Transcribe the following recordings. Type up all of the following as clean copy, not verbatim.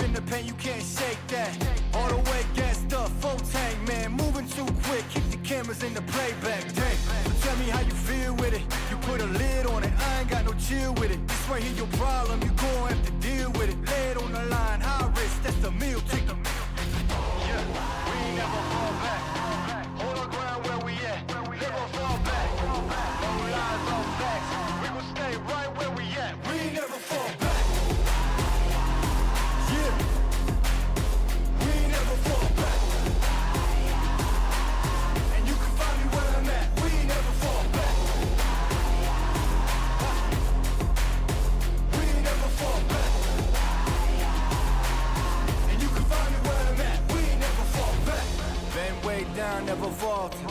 in the pen, you can't shake that. All the way gassed up, full tank, man. Moving too quick, keep the cameras in the playback. Dang, so tell me how you feel with it. You put a lid on it, I ain't got no chill with it. This right here your problem, you gon' have to deal with it. Lay it on the line, high risk, that's the meal ticket. Yeah, we ain't never fall back. Hold our ground where we at, never fall back. No lies, no facts, we gon' stay right where we at. We ain't never fall back. Yeah, we ain't never fall back. And you can find me where I'm at. We ain't never fall back. We ain't never fall back. And you can find me where I'm at. We ain't never fall back. Been way down, never falter.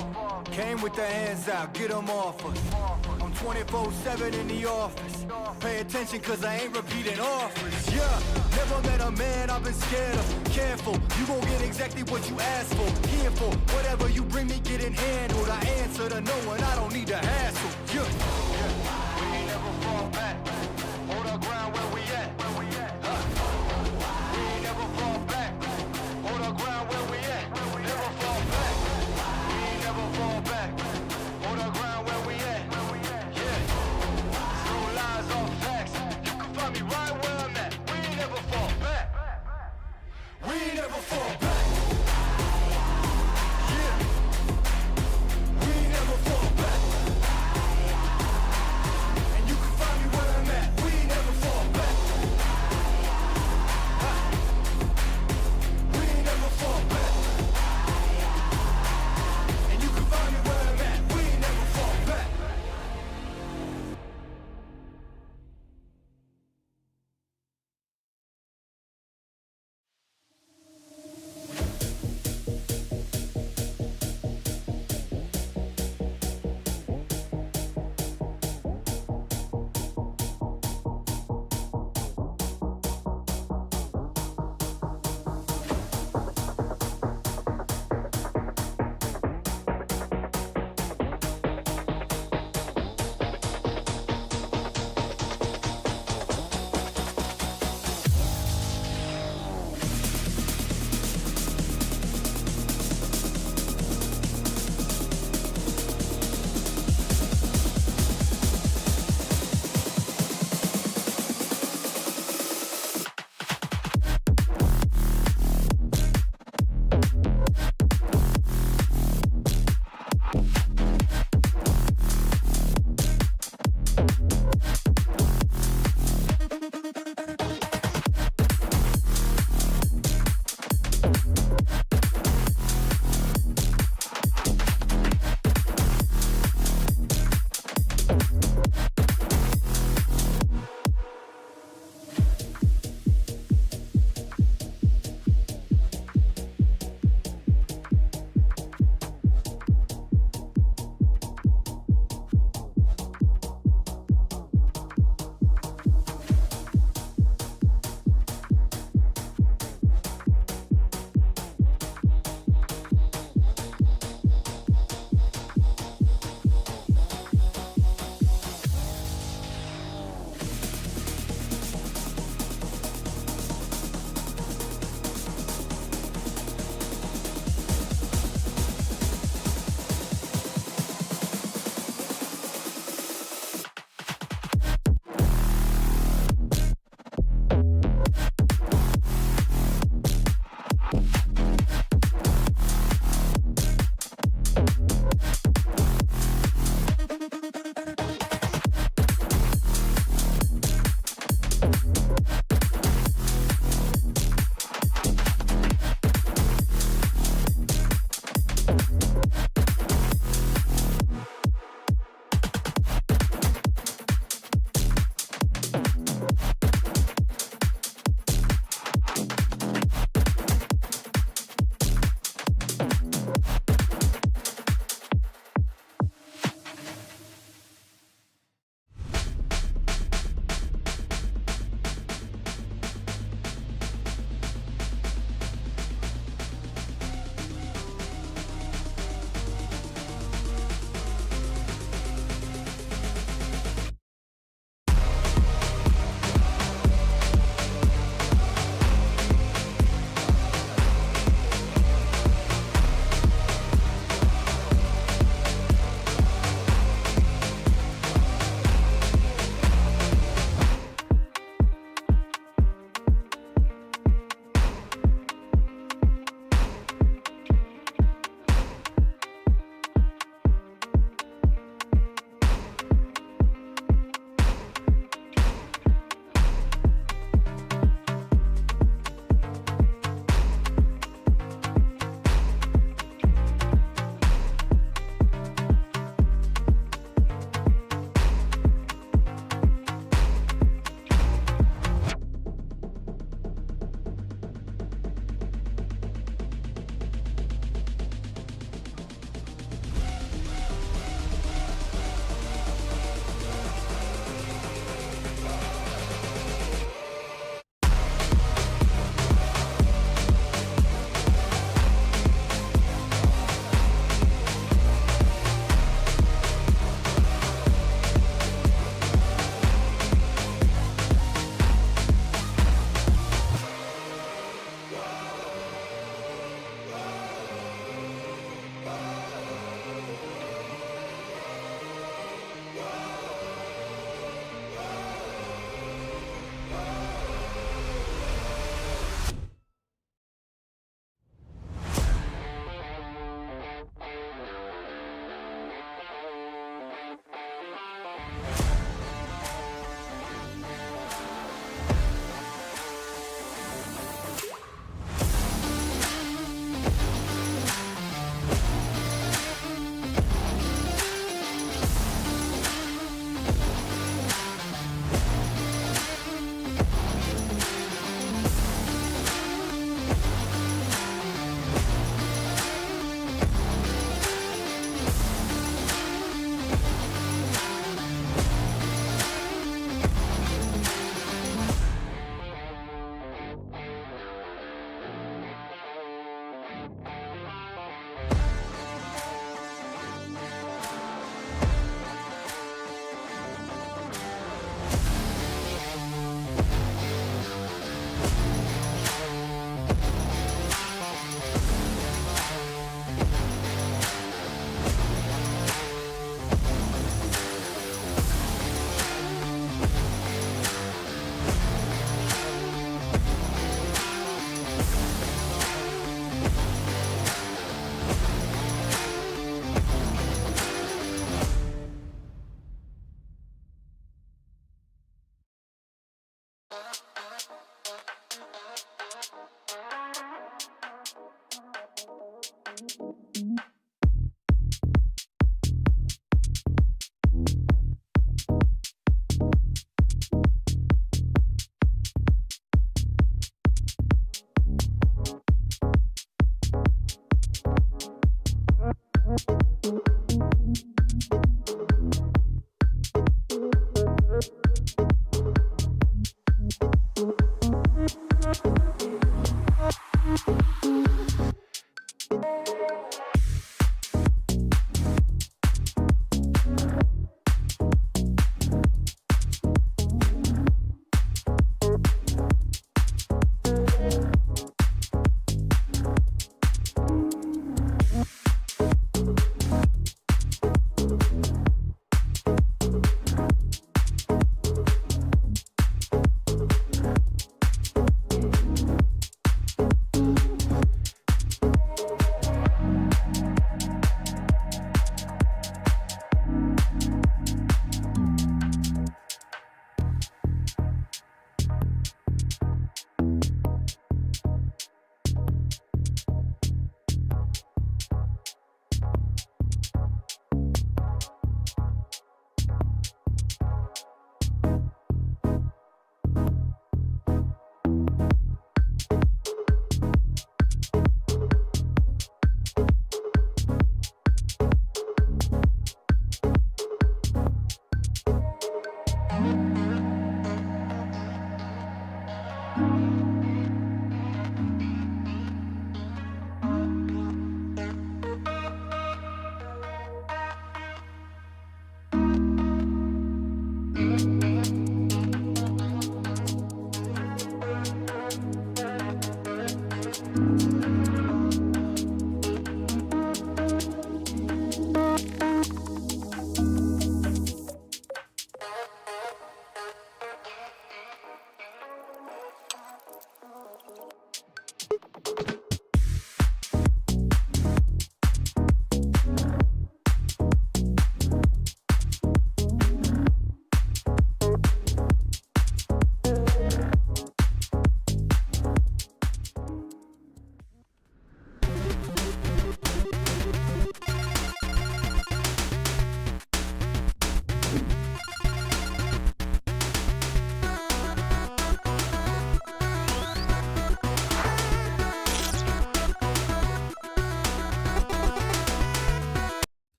Came with the hands out, get them off us. I'm 24/7 in the office. Pay attention cause I ain't repeating offers. Yeah, never met a man I've been scared of. Careful, you gon' get exactly what you asked for. Here for whatever you bring me, getting handled. I answer to no one, I don't need to hassle. Yeah, we ain't never fall back. Hold our ground where we at. We ain't never fall back. Hold our ground where we at. Never fall back. We ain't never fall back. Hold our ground where we at. Yeah, no lies, all facts. You can find me right where I'm at. We ain't never fall back. We ain't never fall back. Yeah, we ain't never fall back. And you can find me where I'm at. We ain't never fall back. We ain't never fall back. And you can find me where I'm at. We ain't never fall back.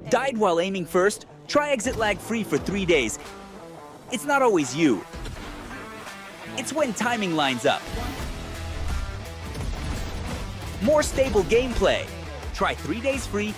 Died while aiming first? Try exit lag free for 3 days. It's not always you. It's when timing lines up. More stable gameplay. Try 3 days free.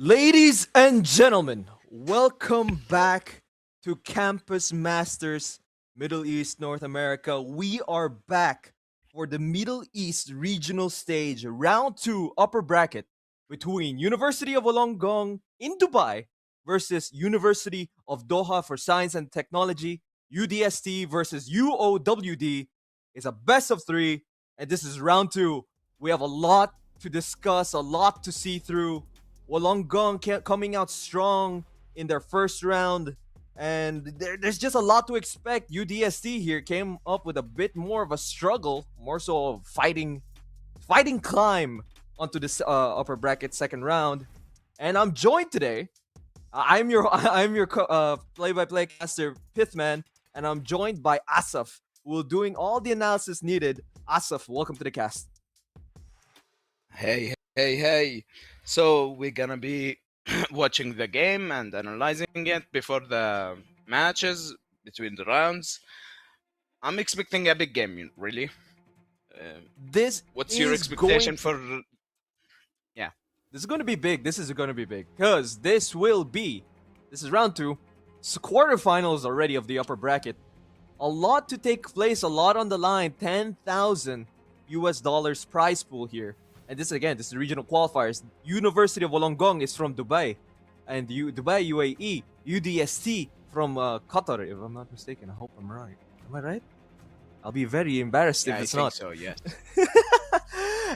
Ladies and gentlemen, welcome back to Campus Masters Middle East North America. We are back for the Middle East regional stage, round 2 upper bracket between University of Wollongong in Dubai versus University of Doha for Science and Technology. UDST versus UOWD is a best of 3, and this is round 2. We have a lot to discuss, a lot to see through. Wollongong coming out strong in their first round, and there's just a lot to expect. UDST here came up with a bit more of a struggle, more so of fighting climb onto this upper bracket second round. And I'm joined today. I'm your play-by-play caster Pithman, and I'm joined by Asaf, who will doing all the analysis needed. Asaf, welcome to the cast. Hey. So we're gonna be watching the game and analyzing it before the matches between the rounds. I'm expecting a big game, really. What's your expectation for? Yeah, this is going to be big. This is going to be big because this is round 2, quarterfinals already of the upper bracket. A lot to take place, a lot on the line. $10,000 prize pool here. And this is regional qualifiers. University of Wollongong is from Dubai, and Dubai UAE. UDST from Qatar, if I'm not mistaken. I hope I'm right. Am I right? I'll be very embarrassed if it's not. So yes.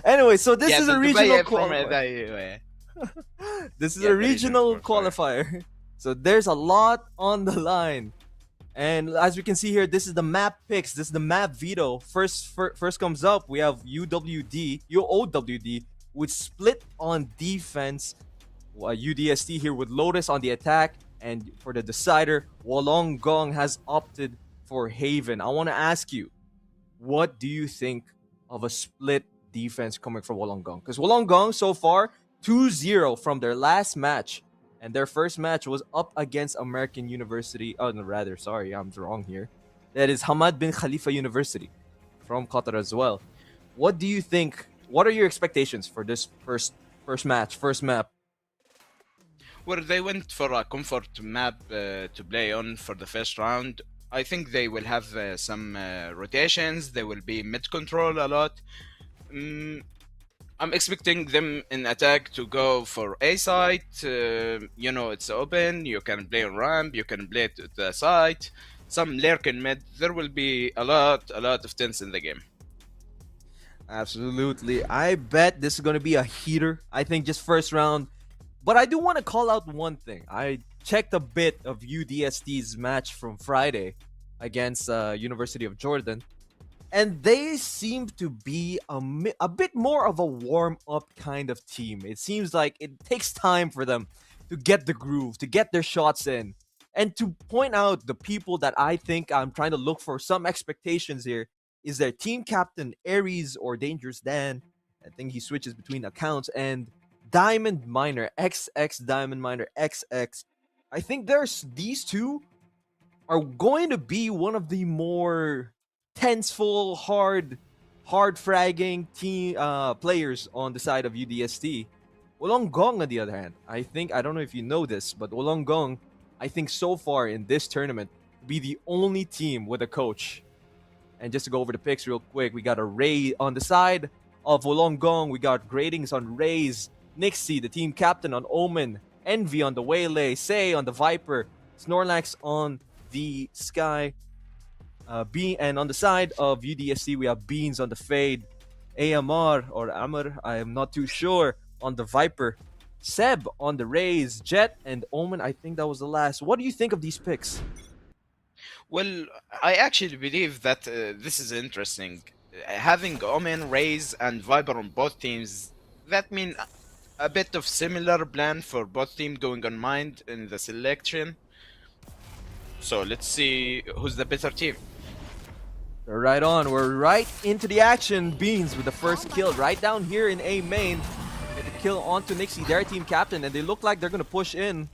Anyway, so this is a regional qualifier. This is a regional qualifier. So there's a lot on the line. And as we can see here, this is the map picks. This is the map veto. First comes up, we have UOWD with split on defense. UDST here with Lotus on the attack, And for the decider, Wollongong has opted for Haven. I want to ask you, what do you think of a split defense coming from Wollongong? Because Wollongong so far 2-0 from their last match, and their first match was up against American University. Oh, no, rather, sorry, I'm wrong here. That is Hamad bin Khalifa University from Qatar as well. What do you think? What are your expectations for this first match, first map? Well, they went for a comfort map to play on for the first round. I think they will have some rotations. They will be mid control a lot. Mm, I'm expecting them in attack to go for A site. It's open. You can play on ramp. You can play to the site. Some lurk in mid. There will be a lot of tense in the game. Absolutely. I bet this is going to be a heater. I think just first round. But I do want to call out one thing. I checked a bit of UDST's match from Friday against University of Jordan, and they seem to be a bit more of a warm-up kind of team. It seems like it takes time for them to get the groove, to get their shots in. And to point out the people that I think I'm trying to look for some expectations here is their team captain, Aries or Dangerous Dan. I think he switches between accounts, and Diamond Miner, XX Diamond Miner, XX. I think there's these two are going to be one of the more tenseful, hard fragging team players on the side of UDST. Wollongong, on the other hand, I don't know if you know this, but Wollongong, I think so far in this tournament, be the only team with a coach. And just to go over the picks real quick, we got a Ray on the side of Wollongong. We got gradings on Rays, Nixie, the team captain on Omen, Envy on the Waylay, Say on the Viper, Snorlax on the Sky, and on the side of UDSC, we have Beans on the Fade, AMR or Amr, I am not too sure, on the Viper, Seb on the Rays, Jet, and Omen. I think that was the last. What do you think of these picks? Well, I actually believe that this is interesting. Having Omen, Raze, and Viper on both teams, that means a bit of similar plan for both teams going on mind in the selection. So let's see who's the better team. Right on. We're right into the action. Beans with the first kill right down here in A main. Get the kill onto Nixie, their team captain, and they look like they're going to push in.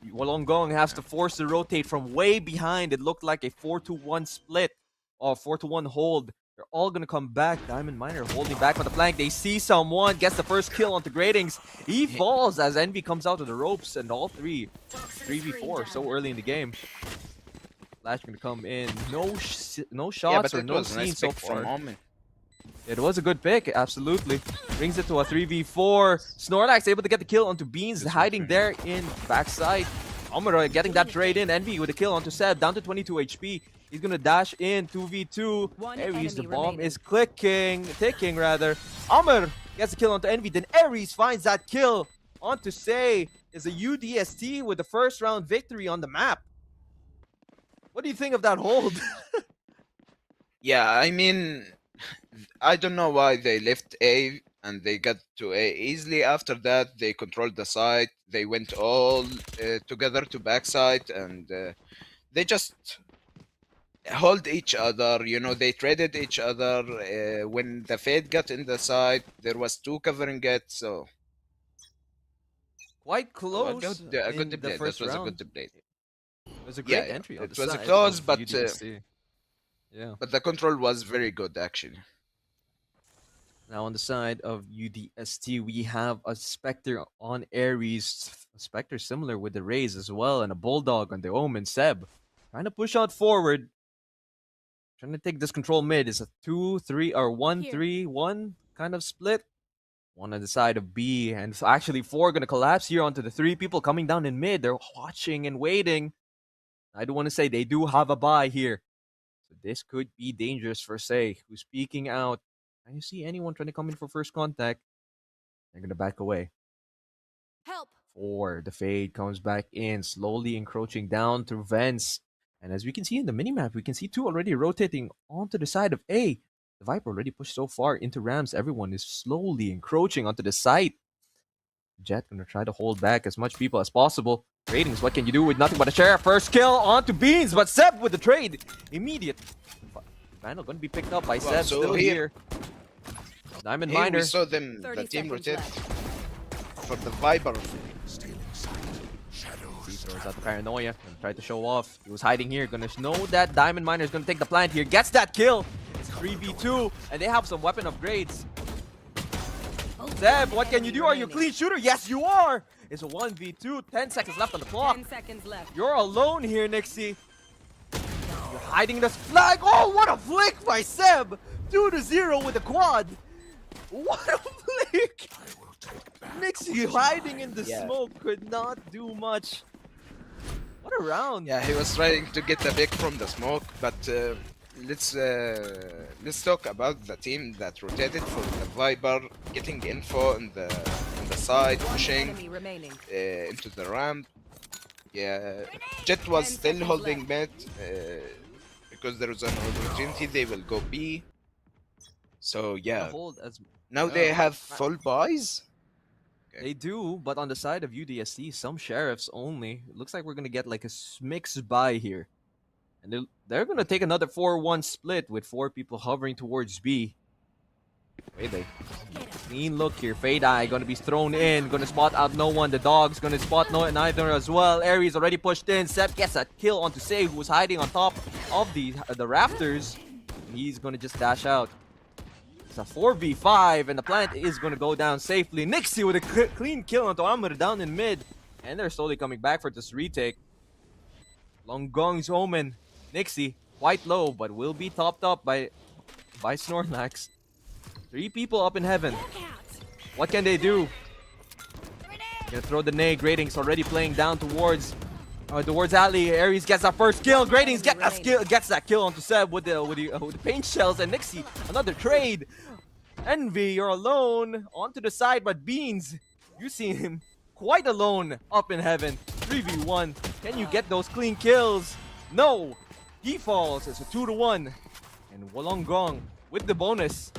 Wollongong has to force the rotate from way behind. It looked like a 4-1 split or 4-1 hold. They're all going to come back. Diamond Miner holding back on the flank. They see someone, gets the first kill onto Gradings. He falls as Envy comes out of the ropes, and all three 3v4 so early in the game. Flash going to come in. No shots or no scenes so far. It was a good pick, absolutely. Brings it to a 3v4. Snorlax able to get the kill onto Beans, hiding there in backside. Amara getting that trade in. Envy with a kill onto Seb, down to 22 HP. He's gonna dash in 2v2. Aries, the bomb is ticking rather. Amr gets the kill onto Envy, then Aries finds that kill onto Say. Is a UDST with the first round victory on the map. What do you think of that hold? Yeah, I mean, I don't know why they left A and they got to A easily. After that, they controlled the site. They went all together to backside, and they just hold each other. They traded each other. When the Fade got in the site, there was two covering it. So Quite close. a good debate. First That was round. a good debate. It was a great Yeah, entry on it the was side close, of but UDST. Yeah. but the control was very good actually. Now on the side of UDST, we have a Spectre on Aries. A Spectre similar with the Rays as well, and a Bulldog on the Omen. Seb trying to push out forward. Trying to take this control mid. It's a 2-3 or 1-3-1 kind of split. One on the side of B, and so actually 4 gonna collapse here onto the 3 people coming down in mid. They're watching and waiting. I do want to say they do have a buy here. So this could be dangerous for Say, who's peeking out. And you see anyone trying to come in for first contact, they're gonna back away. Help! 4, the Fade comes back in, slowly encroaching down through vents. And as we can see in the minimap, we can see 2 already rotating onto the side of A. The Viper already pushed so far into Rams. Everyone is slowly encroaching onto the site. Jet gonna try to hold back as much people as possible. Ratings, what can you do with nothing but a share? First kill onto Beans, but Seb with the trade. Immediate. Vandal gonna be picked up by Well, Seb, so still here- here. Diamond Here Miner. we saw them, the 30 team seconds rotate left. for the Viper. He throws out the paranoia and tried to show off. He was hiding here. Gonna know that Diamond Miner is gonna take the plant here. Gets that kill. It's 3v2, and they have some weapon upgrades. Seb, what can you do? Are you a clean shooter? Yes, you are. It's a 1v2. 10 seconds left on the clock. 10 seconds left. You're alone here, Nixie. You're hiding this flag. Oh, what a flick by Seb. 2-0 with a quad. What a flick. Nixie hiding in the Yeah. smoke could not do much. What a round. Yeah, he was trying to get a pick from the smoke, but let's talk about the team that rotated for the Viper, getting info on the side, One pushing enemy remaining. into the ramp. Yeah, Jet was 10 still seconds holding mid because there was an opportunity they will go B. So yeah, Hold as now they have full buys. they do, but on the side of UDSC, some sheriffs only. It looks like we're gonna get like a mixed buy here, and they're gonna take another 4-1 split with 4 people hovering towards B. Wait, they clean look here. Fade Eye gonna be thrown in, gonna spot out no one. The dog's gonna spot neither as well. Aries already pushed in. Sep gets that kill onto Say, who was hiding on top of the rafters. He's gonna just dash out. It's a 4v5, and the plant is gonna go down safely. Nixie with a clean kill onto Amr down in mid, and they're slowly coming back for this retake. Wollongong's Omen. Nixie quite low, but will be topped up by Snorlax. 3 people up in heaven. What can they do? Gonna throw the nade. Gradings already playing down towards Ali. Aries gets that first kill. Gradings gets that kill onto Seb with the paint shells, and Nixie another trade. Envy, you're alone onto the side, but Beans, you see him quite alone up in heaven. 3v1. Can you get those clean kills? No. He falls. It's a 2-1, and Wollongong with the bonus,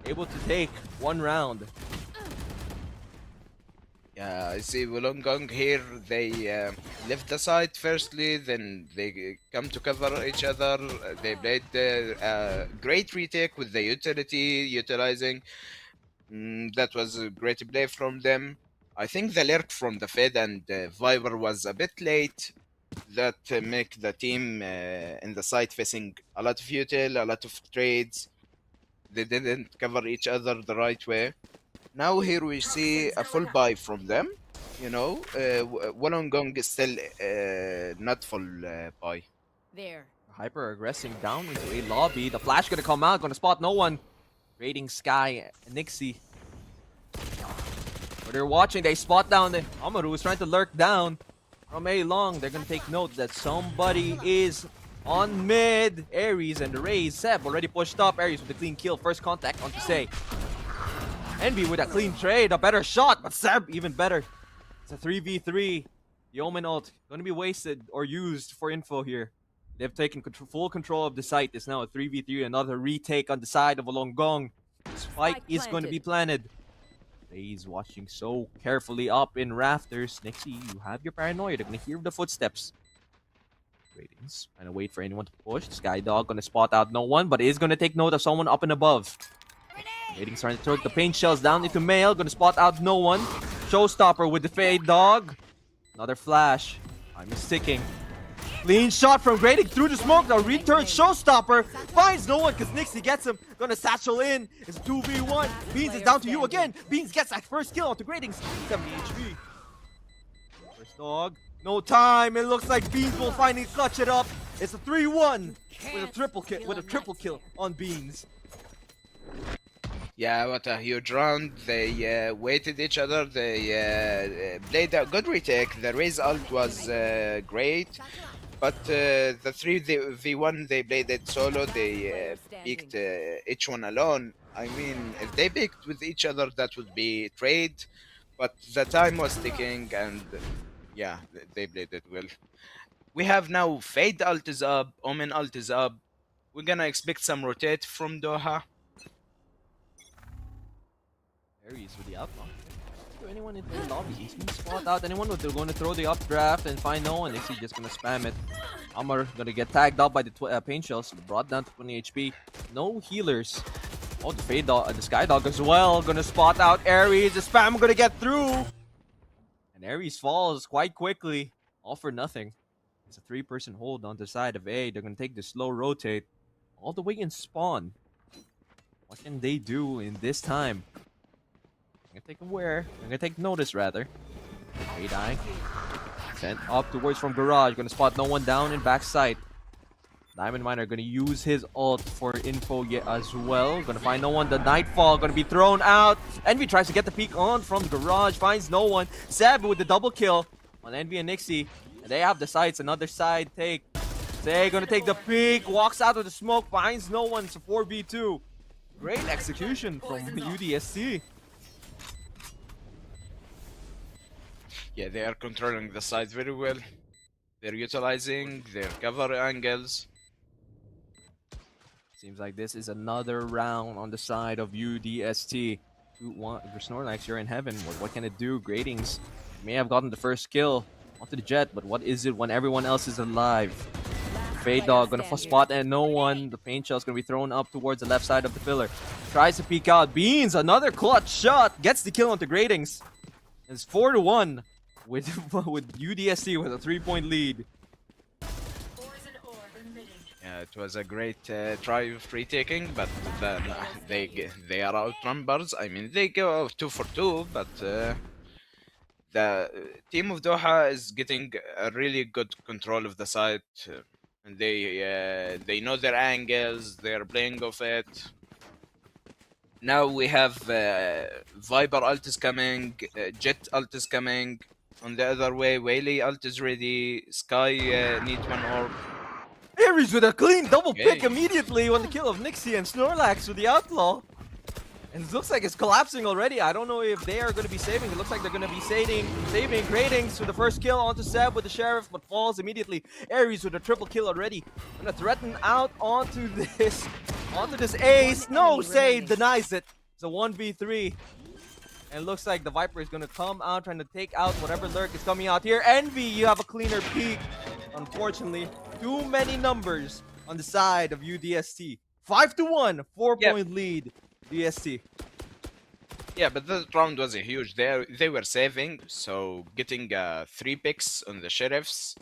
able to take 1 round. Yeah, I see Wollongong here. They left the site firstly, then they come to cover each other. They played great retake with the utility utilizing. That was a great play from them. I think the lurk from the Fed and Viper was a bit late. That make the team in the site facing a lot of util, a lot of trades. They didn't cover each other the right way. Now here we see a full buy from them. You know, Wollongong is still not full buy. There. Hyper aggressing down into a lobby. The flash gonna come out, gonna spot no one. Raiding Sky and Nixie. But they're watching, they spot down the Amaru is trying to lurk down from A long. They're gonna take note that somebody is on mid. Aries and the Rays. Seb already pushed up. Aries with a clean kill. First contact onto Say. Envy with a clean trade, a better shot, but Seb even better. It's a 3v3. The Omen ult gonna be wasted or used for info here. They've taken full control of the site. It's now a 3v3, another retake on the side of Wollongong. Spike is going to be planted. He's watching so carefully up in rafters. Nixie, you have your paranoia. They're gonna hear the footsteps. Ratings. Trying to wait for anyone to push. Skydog gonna spot out no one, but is gonna take note of someone up and above. Ratings trying to throw the paint shells down into Mail. Gonna spot out no one. Showstopper with the fade dog. Another flash. I'm sticking. Clean shot from Grading through the smoke. The return Showstopper finds no one because Nixie gets him. Gonna satchel in. It's 2v1. Beans is down to you again. Beans gets that first kill onto Grading. 70 HP. First dog. No time. It looks like Beans will finally clutch it up. It's a 3-1 with a triple kill on Beans. Yeah, what a huge round. They waited each other. They played a good retake. The Raze ult was great. But the 3v1, they played it solo. They picked each one alone. I mean, if they picked with each other, that would be trade. But the time was ticking, and yeah, they played it well. We have now Fade ult is up, Omen ult is up. We're gonna expect some rotate from Doha. Aries with the outlaw. anyone in the lobby. He's gonna spot out anyone, but they're gonna throw the updraft and find no one. Nixie just gonna spam it. Amar gonna get tagged up by the pain shells, brought down to 20 HP. No healers. Oh, the Fade Dog, the Sky Dog as well. Gonna spot out Ares. The spam gonna get through. And Ares falls quite quickly. All for nothing. It's a 3-person hold on the side of A. They're gonna take the slow rotate all the way in spawn. What can they do in this time? I'm gonna take aware. I'm gonna take notice rather. Fade Eye. Sent up towards from garage. Gonna spot no one down in backside. Diamond Miner gonna use his ult for info yet as well. Gonna find no one. The Nightfall gonna be thrown out. Envy tries to get the peek on from garage. Finds no one. Seb with the double kill on Envy and Nixie. And they have the sights. Another side take. Say gonna take the peek. Walks out of the smoke. Finds no one. It's a 4v2. Great execution from UDSC. Yeah, they are controlling the side very well. They're utilizing their cover angles. Seems like this is another round on the side of UDST. Snorlax, you're in heaven. What can it do? Gradings may have gotten the first kill onto the jet, but what is it when everyone else is alive? Fade Dog gonna spot and no one. The paint shell's gonna be thrown up towards the left side of the pillar. Tries to peek out. Beans, another clutch shot. Gets the kill onto Gradings. It's 4-1 with UDSC with a 3-point lead. Yeah, it was a great try of retaking, but then they are outnumbers. I mean, they go 2 for 2, but the team of Doha is getting a really good control of the site, and they know their angles. They are playing off it. Now we have Viper ult is coming, Jet ult is coming. On the other way, Whaley ult is ready. Sky needs one orb. Ares with a clean double Okay. pick immediately on the kill of Nixie and Snorlax with the Outlaw. And it looks like it's collapsing already. I don't know if they are going to be saving. It looks like they're going to be saving Gradings with the first kill onto Seb with the Sheriff, but falls immediately. Ares with a triple kill already. Gonna threaten out onto this ace. No, Save denies it. It's a 1v3. And it looks like the Viper is going to come out trying to take out whatever lurk is coming out here. Envy, you have a cleaner peek. Unfortunately, too many numbers on the side of UDST. 5-1, 4-point lead, DST. Yeah, but that round was a huge. They were saving, so getting 3 picks on the Sheriffs,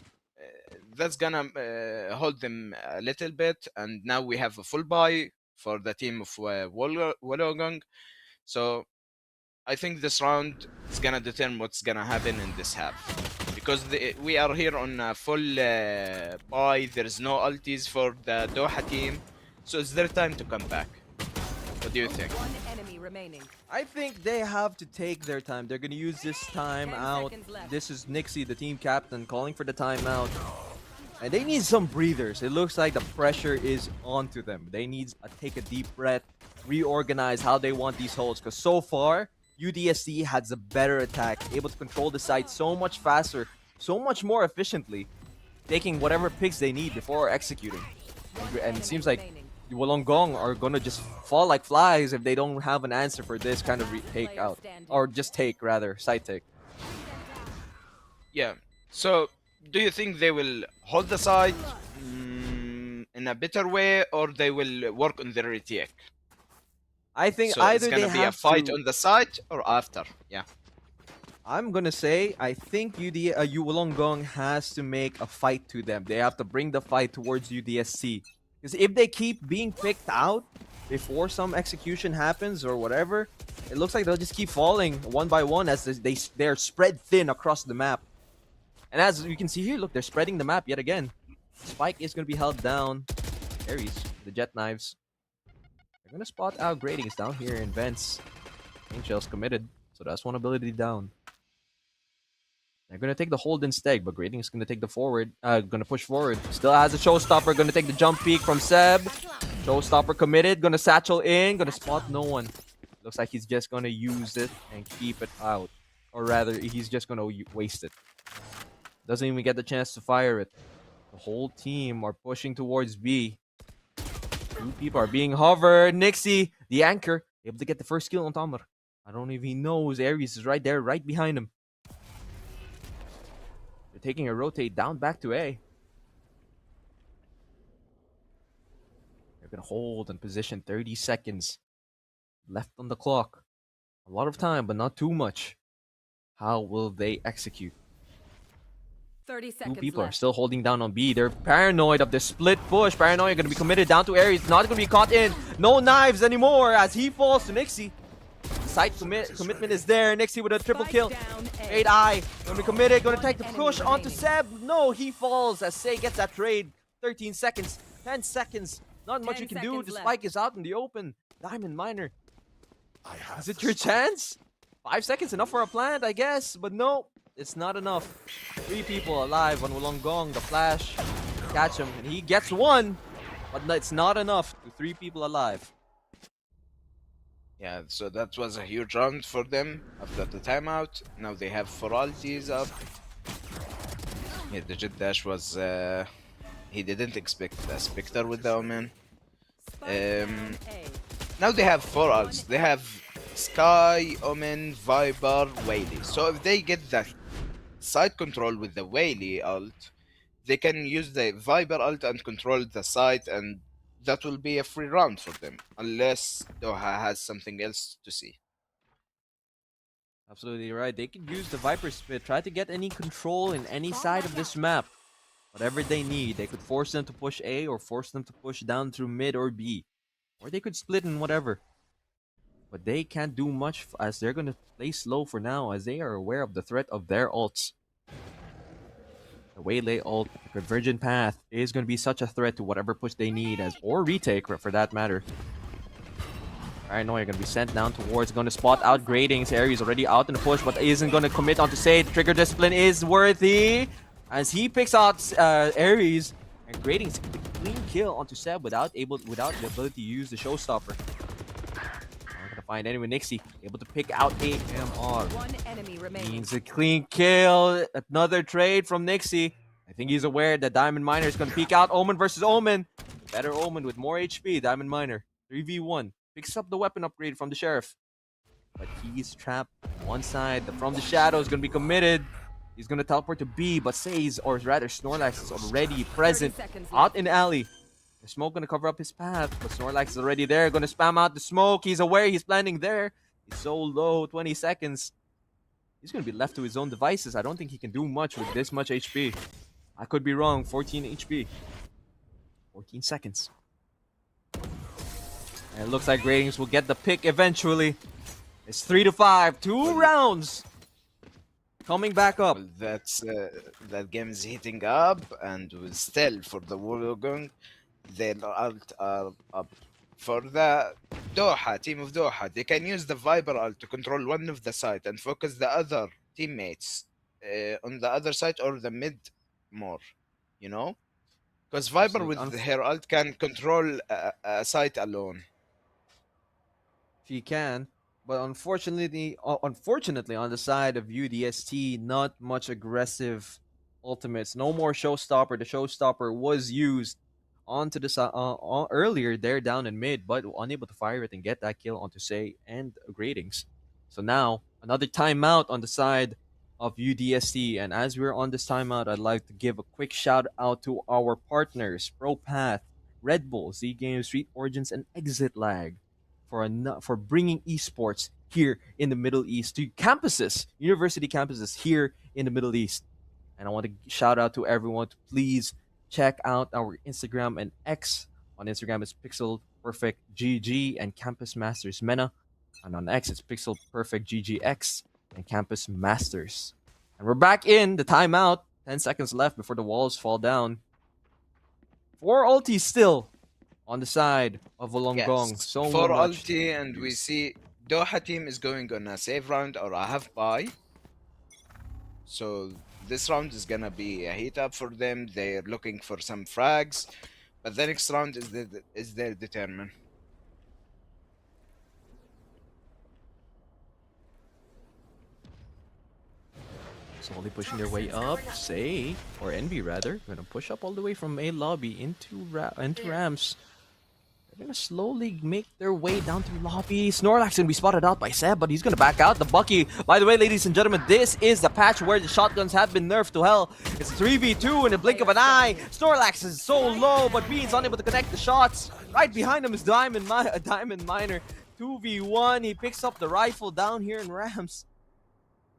that's gonna hold them a little bit. And now we have a full buy for the team of Wollongong. So I think this round is gonna determine what's gonna happen in this half. Because we are here on a full buy, there's no ultis for the Doha team, so it's their time to come back. What do you think? One enemy remaining. I think they have to take their time. They're going to use this time 10 out. seconds left. This is Nixie, the team captain, calling for the timeout. And they need some breathers. It looks like the pressure is onto them. They need to take a deep breath, reorganize how they want these holds. Because so far, UDSC has a better attack, able to control the site so much faster, so much more efficiently, taking whatever picks they need before executing. And it seems like the Wollongong are gonna just fall like flies if they don't have an answer for this kind of take out, or just take rather, side take. Yeah. So, do you think they will hold the side in a better way, or they will work on their retake? I think So either it's they gonna be a have fight to, on the side or after. Yeah. I'm gonna say I think Wollongong has to make a fight to them. They have to bring the fight towards UDSC. Because if they keep being picked out before some execution happens or whatever, it looks like they'll just keep falling one by one as they're spread thin across the map. And as you can see here, look, they're spreading the map yet again. Spike is going to be held down. Ares, the jet knives. They're going to spot out Gradings down here in vents. Angel's committed, so that's one ability down. They're going to take the hold instead, but Grading is going to take the forward, going to push forward. Still has a showstopper, going to take the jump peek from Seb. Showstopper committed, going to satchel in, going to spot no one. Looks like he's just going to use it and keep it out. Or rather, he's just going to waste it. Doesn't even get the chance to fire it. The whole team are pushing towards B. 2 people are being hovered. Nixie, the anchor, able to get the first kill on Tamar. I don't know if he knows Ares is right there, right behind him. They're taking a rotate down back to A. They're gonna hold in position. 30 seconds left on the clock. A lot of time, but not too much. How will they execute? 30 Two seconds people are left. still holding down on B. They're paranoid of the split push. Paranoid gonna be committed down to Ares. Not gonna be caught in. No knives anymore as he falls to Nixie. Site commitment is there. Nixie with a triple Spike kill. down A. 8-eye. Gonna be committed. Gonna take the One push enemy onto remaining. Seb. No, he falls as Say gets that trade. 13 seconds. 10 seconds. Not much 10 you can do. seconds The left. spike is out in the open. Diamond Miner. Is it your chance? 5 seconds enough for a plant, I guess. But no, it's not enough. 3 people alive on Wollongong. The flash. Catch him. And he gets 1. But it's not enough to 3 people alive. Yeah, so that was a huge round for them after the timeout. Now they have 4 ultis up. Yeah, the Jet Dash was... he didn't expect the Spectre with the Omen. Spike down A. Now they have 4 ults. They have Sky, Omen, Viper, Whaley. So if they get the side control with the Whaley ult, they can use the Viper ult and control the side, and that will be a free round for them. Unless Doha has something else to see. Absolutely right. They could use the Viper Spit, try to get any control in any side of this map. Whatever they need. They could force them to push A or force them to push down through mid or B. Or they could split in whatever. But they can't do much as they're going to play slow for now as they are aware of the threat of their ults. The Waylay ult, the Convergent Path is going to be such a threat to whatever push they need or retake for that matter. Alright, no, you're going to be sent down towards, going to spot out Gradings. Ares already out in the push, but isn't going to commit onto Say. The Trigger Discipline is worthy as he picks out Ares, and Gradings gets a clean kill onto Seb without the ability to use the Showstopper. Not gonna find anyone. Nixie able to pick out AMR. One enemy remaining. Means a clean kill. Another trade from Nixie. I think he's aware that Diamond Miner is gonna peek out. Omen versus Omen. Better Omen with more HP. Diamond Miner 3v1 picks up the weapon upgrade from the Sheriff, but he's trapped on one side. From the shadow is gonna be committed. He's gonna teleport to B, but Says, or rather Snorlax, is already present 30 seconds out left. in alley. The smoke gonna cover up his path, but Snorlax is already there. Gonna spam out the smoke. He's aware he's planning there. He's so low, 20 seconds. He's gonna be left to his own devices. I don't think he can do much with this much HP. I could be wrong. 14 HP. 14 seconds. And it looks like Gradings will get the pick eventually. It's 3-5. 2 rounds. Coming back up. Well, that's that game is heating up, and still for the Wollongong, their ult are up. For the Doha team of Doha, they can use the Viper ult to control one of the side and focus the other teammates on the other side or the mid more, you know, because Viper with her ult can control a site alone. She can. But unfortunately, on the side of UDST, not much aggressive ultimates. No more Showstopper. The Showstopper was used onto the earlier there down in mid, but unable to fire it and get that kill onto Say and Gradings. So now another timeout on the side of UDST. And as we're on this timeout, I'd like to give a quick shout out to our partners: ProPath, Red Bull, Z Games, Street Origins, and Exit Lag for bringing esports here in the Middle East to campuses, university campuses here in the Middle East. And I want to shout out to everyone to please check out our Instagram and X. On Instagram, it's Pixel Perfect GG and Campus Masters MENA. And on X, it's Pixel Perfect GGX and Campus Masters. And we're back in the timeout. 10 seconds left before the walls fall down. 4 ultis still on the side of Wollongong. Yes, So for much. ulti, and we see Doha team is going on a save round or a half buy. So this round is gonna be a heat up for them. They're looking for some frags, but the next round is their determine. Slowly pushing their way up. Say, or Envy rather, gonna push up all the way from A lobby into ramps. They're gonna slowly make their way down to lobby. Snorlax gonna be spotted out by Seb, but he's gonna back out. The Bucky. By the way, ladies and gentlemen, this is the patch where the shotguns have been nerfed to hell. It's 3v2 in the blink of an eye. Snorlax is so low, but Bean's unable to connect the shots. Right behind him is Diamond Miner. 2v1. He picks up the rifle down here in Rams.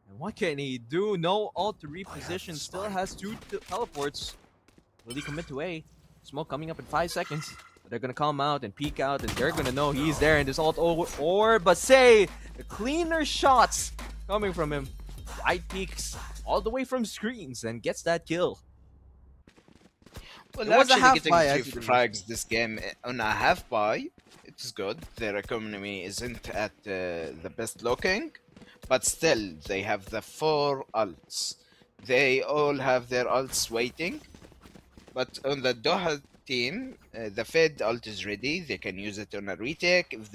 And what can he do? No ult to reposition. Still has two teleports. Will he commit to A? Smoke coming up in 5 seconds. They're gonna come out and peek out, and they're gonna know he's there in this ult or but say the cleaner shots coming from him. Right peeks all the way from screens and gets that kill. Well, It was a actually half getting buy, three actually. frags this game on a half buy, it's good. Their economy isn't at the best looking, but still they have the 4 ults. They all have their ults waiting. But on the Doha team, the Fed ult is ready. They can use it on a retake if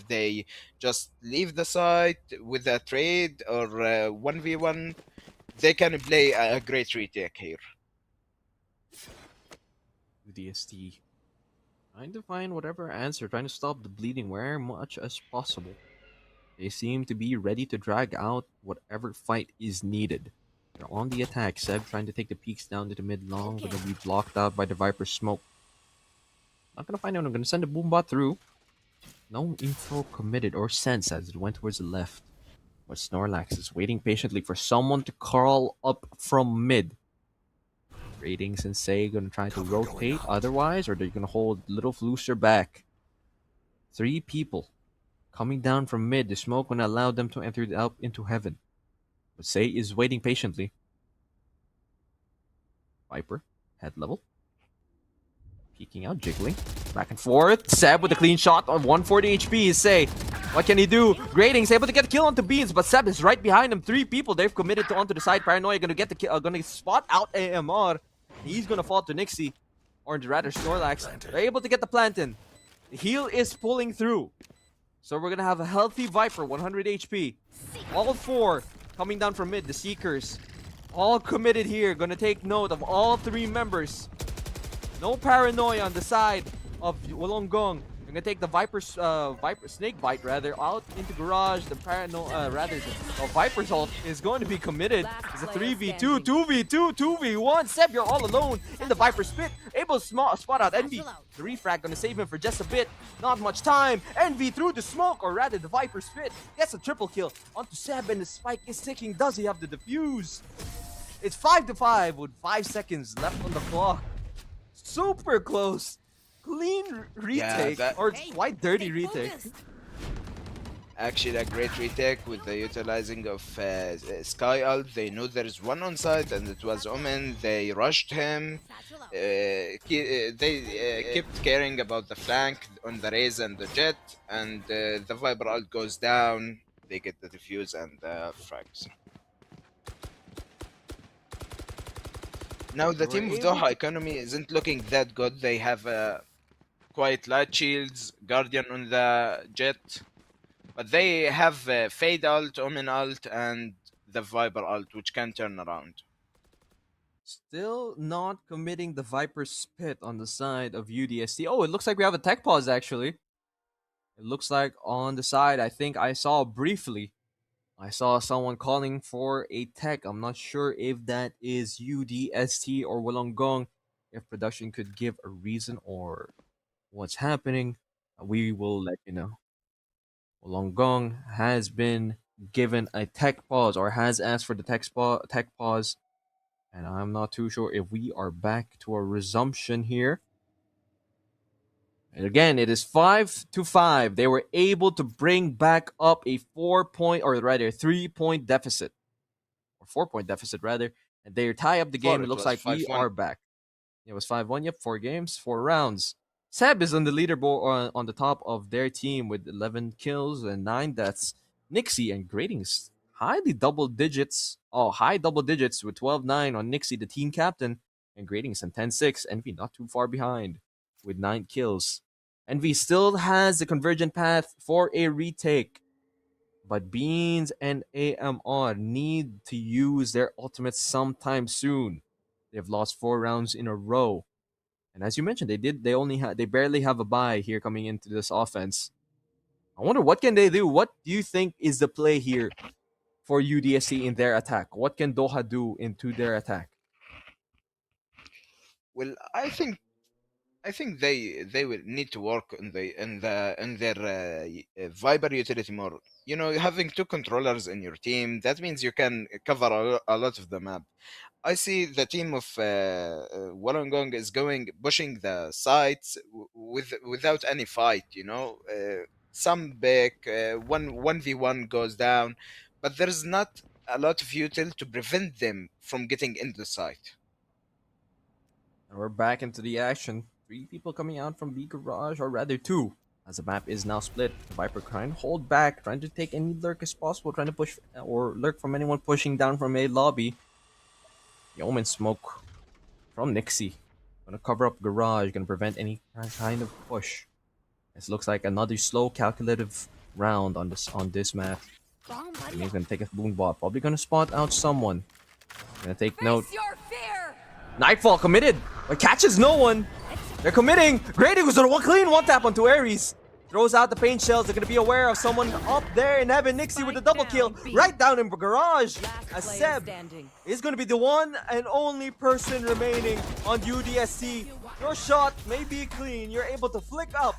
they just leave the site with a trade or 1v1. They can play a great retake here. DST trying to find whatever answer, trying to stop the bleeding where much as possible. They seem to be ready to drag out whatever fight is needed. They're on the attack. Seb trying to take the peaks down to the mid long, but they'll be blocked out by the Viper smoke. Not gonna find out. I'm gonna send a boombot through. No info committed or sense as it went towards the left. But Snorlax is waiting patiently for someone to crawl up from mid. Ratings and Say gonna try to rotate otherwise, or they're gonna hold Little Flooster back. 3 people coming down from mid. The smoke gonna allow them to enter up into heaven. But Say is waiting patiently. Viper, head level. Peeking out, jiggling. Back and forth. Seb with a clean shot on 140 HP is Say. What can he do? Grading's able to get the kill onto Beans, but Seb is right behind him. 3 people they've committed to onto the side. Paranoia gonna get the kill, gonna spot out AMR. He's gonna fall to Nixie, or rather Snorlax. They're able to get the plant in. The heal is pulling through. So we're gonna have a healthy Viper, 100 HP. All 4 coming down from mid, the Seekers. All committed here, gonna take note of all 3 members. No paranoia on the side of Wollongong. I'm gonna take the Viper Snake Bite rather out into garage. The Viper's ult is going to be committed. It's a 3v2, 2v2, 2v1. Seb, you're all alone in the Viper spit. Able to spot out Envy. The refrag gonna save him for just a bit. Not much time. Envy through the smoke, or rather the Viper spit. Gets a triple kill onto Seb, and the spike is ticking. Does he have the defuse? It's 5-5 with 5 seconds left on the clock. Super close. Clean retake, or quite dirty retake. Actually, a great retake with the utilizing of Sky Ult. They knew there is one on site, and it was Omen. They rushed him. They kept caring about the flank on the Raze and the Jet, and the Viper Ult goes down. They get the defuse and the frags. Now the team of Doha economy isn't looking that good. They have quite light shields, Guardian on the Jet, but they have Fade ult, Omen ult, and the Viper ult, which can turn around. Still not committing the Viper spit on the side of UDST. Oh, it looks like we have a tech pause actually. It looks like on the side, I think I saw briefly. I saw someone calling for a tech. I'm not sure if that is UDST or Wollongong. If production could give a reason or what's happening, we will let you know. Wollongong has been given a tech pause, or has asked for the tech pause, and I'm not too sure if we are back to a resumption here. And again, it is 5-5. They were able to bring back up a 4-point, or rather 3-point deficit, or 4-point deficit rather, and they tie up the game. It looks like we are back. It was 5-1. Yep, 4 games, 4 rounds. Seb is on the leaderboard on the top of their team with 11 kills and 9 deaths. Nixie and Gradings high double digits with 12-9 on Nixie, the team captain, and Gradings and 10-6. Envy not too far behind with 9 kills. Envy still has the convergent path for a retake, but Beans and AMR need to use their ultimates sometime soon. They've lost 4 rounds in a row. And as you mentioned, they barely have a bye here coming into this offense. I wonder what can they do? What do you think is the play here for UDSC in their attack? What can Doha do into their attack? Well, I think they will need to work in their Viper utility more. You know, having two controllers in your team, that means you can cover a lot of the map. I see the team of Wollongong is pushing the sites without any fight. You know, some back one v one goes down, but there's not a lot of util to prevent them from getting into the site. And we're back into the action. 3 people coming out from B garage, or rather 2, as the map is now split. The Viper trying to hold back, trying to take any lurk as possible, trying to push or lurk from anyone pushing down from a lobby. The Omen smoke from Nixie. Gonna cover up garage, gonna prevent any kind of push. This looks like another slow, calculative round on this map. And he's gonna take a boom bot. Probably gonna spot out someone. Gonna take note. Your fear. Nightfall committed, but catches no one. They're committing. Great Eagles are one clean one tap onto Ares. Throws out the paint shells. They're gonna be aware of someone up there in heaven. Nixie with the double kill right down in garage. As Last player Seb standing. is gonna be the one and only person remaining on UDSC. Your shot may be clean. You're able to flick up.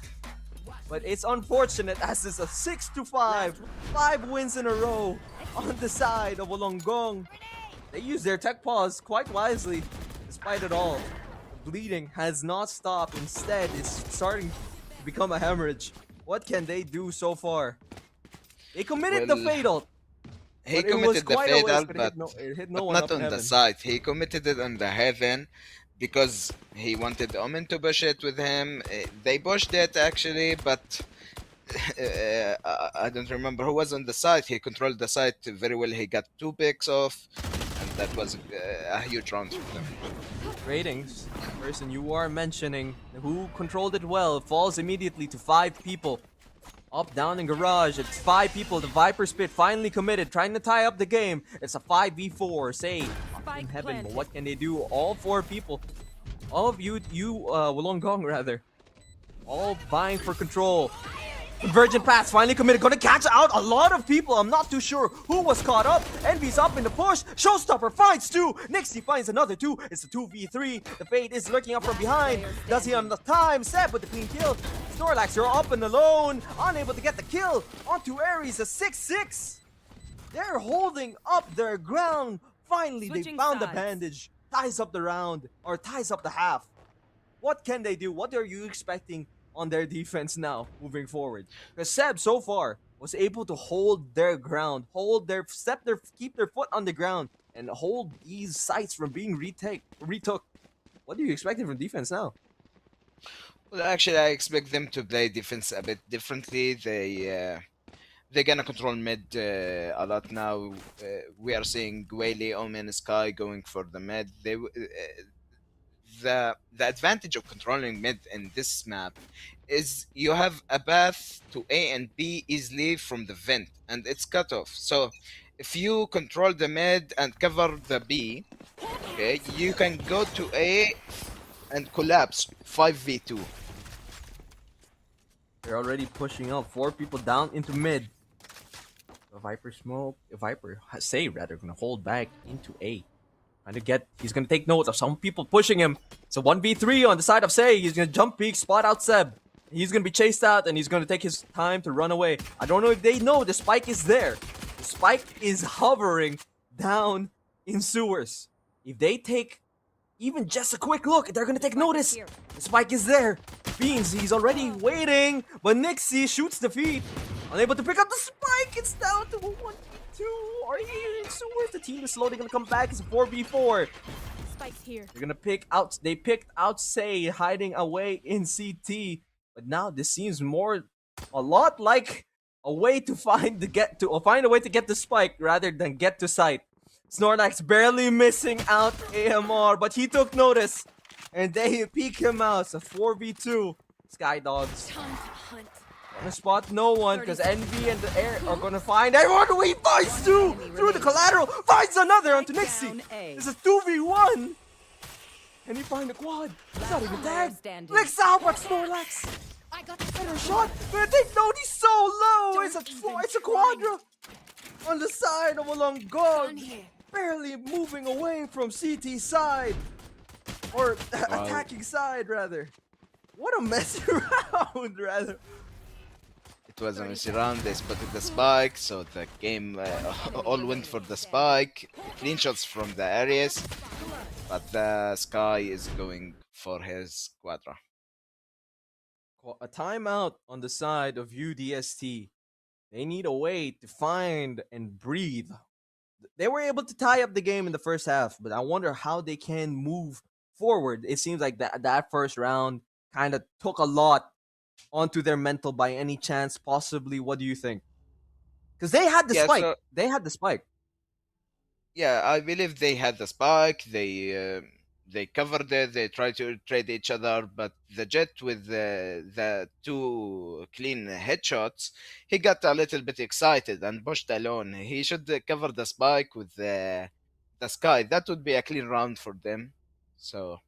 But it's unfortunate as it's a 6-5. 5 wins in a row on the side of Wollongong. They use their tech pause quite wisely, despite it all. The bleeding has not stopped. Instead, it's starting to become a hemorrhage. What can they do so far? They committed the Well, fatal. He But it was committed the quite a waste, fatal, but but it hit no but one not up in on the heaven. site. He committed it on the heaven because he wanted Omen to push it with him. They pushed it actually, but I don't remember who was on the site. He controlled the site very well. He got 2 picks off, and that was a huge round for them. Ratings. The person you are mentioning who controlled it well falls immediately to 5 people. Up, down in garage. It's 5 people. The Viper Spit finally committed, trying to tie up the game. It's a 5v4. Say, up in Spike heaven. But planted. what can they do? All 4 people. All of you, Wollongong rather. All vying for control. Convergent pass finally committed. Gonna catch out a lot of people. I'm not too sure who was caught up. Envy's up in the push. Showstopper finds 2. Nixie finds another 2. It's a 2v3. The Fade is lurking up from behind. Does he have enough time? Seb with the clean kill. Snorlax, you're up and alone. Unable to get the kill. Onto Ares, a 6-6. They're holding up their ground. Finally, they Switching found the sides. bandage. Ties up the round. Or ties up the half. What can they do? What are you expecting on their defense now, moving forward? Because Seb, so far, was able to hold their ground, keep their foot on the ground, and hold these sites from being retook. What are you expecting from defense now? Well, actually, I expect them to play defense a bit differently. They're gonna control mid a lot now. We are seeing Whaley, Omen, Sky going for the mid. The advantage of controlling mid in this map is you have a path to A and B easily from the vent, and it's cut off. So if you control the mid and cover the B, okay, you can go to A and collapse 5v2. They're already pushing up. 4 people down into mid. The Viper smoke. The Viper, say rather, gonna hold back into A. He's gonna take notes of some people pushing him. It's a 1v3 on the side of Say. He's gonna jump peek, spot out Seb. He's gonna be chased out and he's gonna take his time to run away. I don't know if they know the spike is there. The spike is hovering down in sewers. If they take even just a quick look, they're gonna take notice. Here. The spike is there. Beans, he's already waiting, but Nixie shoots the feed. Unable to pick up the spike. It's down to a 1v2. Are you in sewers? The team is slowly gonna come back. It's a 4v4. Spike's here. They're gonna pick out. They picked out Say hiding away in CT, but now this seems a lot like a way to find a way to get the spike rather than get to site. Snorlax barely missing out AMR, but he took notice, and they peek him out. It's a 4v2. Sky Dogs Time to hunt. gonna spot no one because Envy and the Air are gonna find everyone. He finds 2 through the collateral. Finds another onto Nixie. Down A. This is 2v1. Can he find the quad? He's not even player dead. standing. Lex out, but Snorlax. I got the Better shot. But I think no, he's so low. Don't It's a even it's a try. quadra on the side of Gun Wollongong, here. barely moving away from CT side or attacking side rather. What a messy round, rather. It was a messy round. They spotted the spike, so the game all went for the spike. Clean shots from the areas, but the Sky is going for his Quadra. A timeout on the side of UDST. They need a way to find and breathe. They were able to tie up the game in the first half, but I wonder how they can move forward. It seems like that first round kind of took a lot onto their mental by any chance, possibly. What do you think? Because they had the Yeah, spike. so They had the spike. yeah, I believe they had the spike. They covered it. They tried to trade each other, but the Jet with the two clean headshots, he got a little bit excited and pushed alone. He should cover the spike with the Sky. That would be a clean round for them. So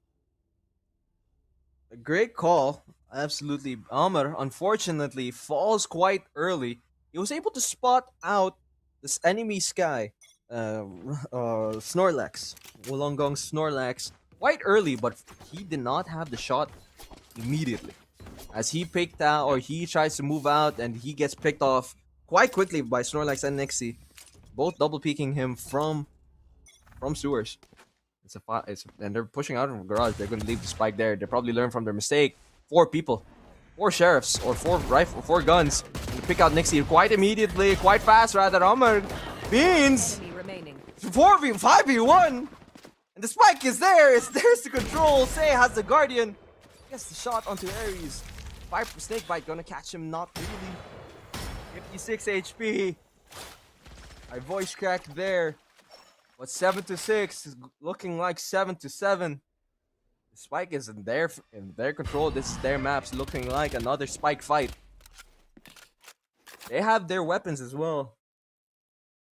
A great call. Absolutely. Amr, unfortunately, falls quite early. He was able to spot out this enemy Sky, Snorlax, Wollongong Snorlax, quite early, but he did not have the shot immediately. As he picked out, or he tries to move out, and he gets picked off quite quickly by Snorlax and Nixie, both double peeking him from sewers. And they're pushing out of garage. They're going to leave the spike there. They probably learned from their mistake. 4 people, 4 sheriffs, or 4 guns. And pick out Nixie quite immediately, quite fast rather. Amr, Beans, enemy remaining. 5v1, and the spike is there. It's theirs to control. Say has the guardian. Gets the shot onto Ares. Snake bite gonna catch him. Not really. 56 HP. I voice cracked there. But 7-6 is looking like 7-7. The spike is in their control. This is their maps, looking like another spike fight. They have their weapons as well.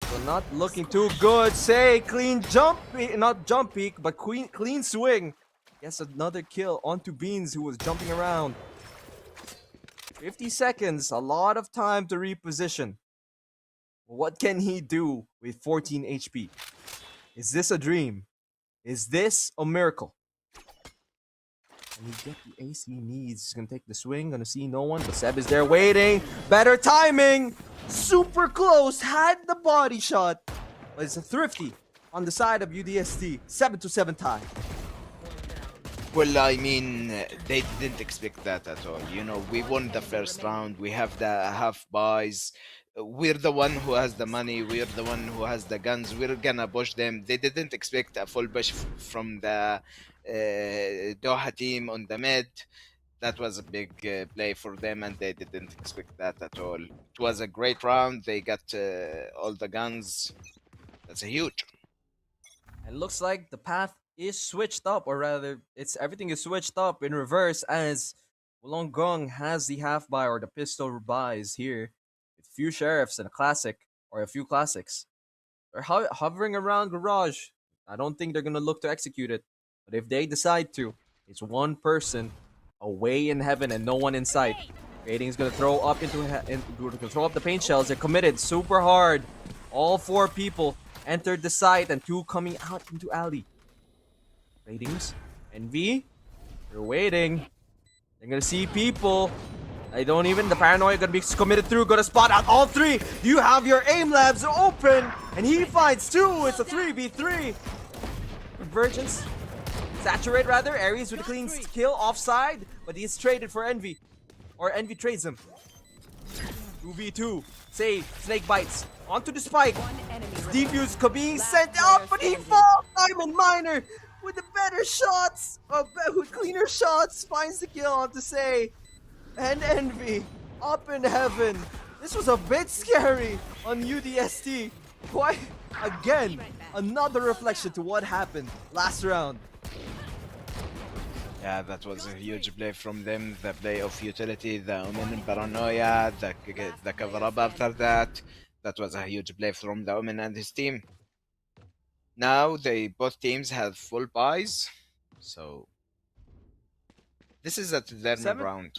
So not looking too good. Say clean jump, not jump peek, but clean swing. Gets another kill onto Beans, who was jumping around. 50 seconds, a lot of time to reposition. What can he do with 14 HP? Is this a dream? Is this a miracle? Can he get the ace he needs? He's gonna take the swing, gonna see no one, but Seb is there waiting. Better timing! Super close, had the body shot. But it's a thrifty on the side of UDST. 7-7 tie. well, I mean, they didn't expect that at all. You know, we won the first round. We have the half buys. We're the one who has the money. We're the one who has the guns. We're gonna push them. They didn't expect a full push from the Doha team on the mid. That was a big play for them, and they didn't expect that at all. It was a great round. They got all the guns. That's a huge. And looks like the path is switched up, or rather, everything is switched up in reverse, as Wollongong has the half buy or the pistol buys here. With few sheriffs and a classic, or a few classics. They're hovering around garage. I don't think they're gonna look to execute it. But if they decide to, it's one person away in heaven and no one in sight. Rating's gonna throw up throw up the paint shells. They're committed super hard. All 4 people entered the site and 2 coming out into alley. Ratings, Envy, they're waiting. They're gonna see people. The paranoia gonna be committed through, gonna spot out all 3. You have your aim labs open, and he finds 2. It's a 3v3. Convergence. Saturate rather. Ares with a clean kill offside, but he's traded for Envy. Or Envy trades him. 2v2. Snake bites. Onto the spike. One enemy remaining. Defuse being sent out, but he falls. Diamond Miner with the better shots, with cleaner shots, finds the kill onto Say. And Envy up in heaven. This was a bit scary on UDST. Quite again, another reflection to what happened last round. Yeah, that was a huge play from them. The play of utility, the Omen paranoia, the cover up after that. That was a huge play from the Omen and his team. Now both teams have full buys. So this is a their Seven? round.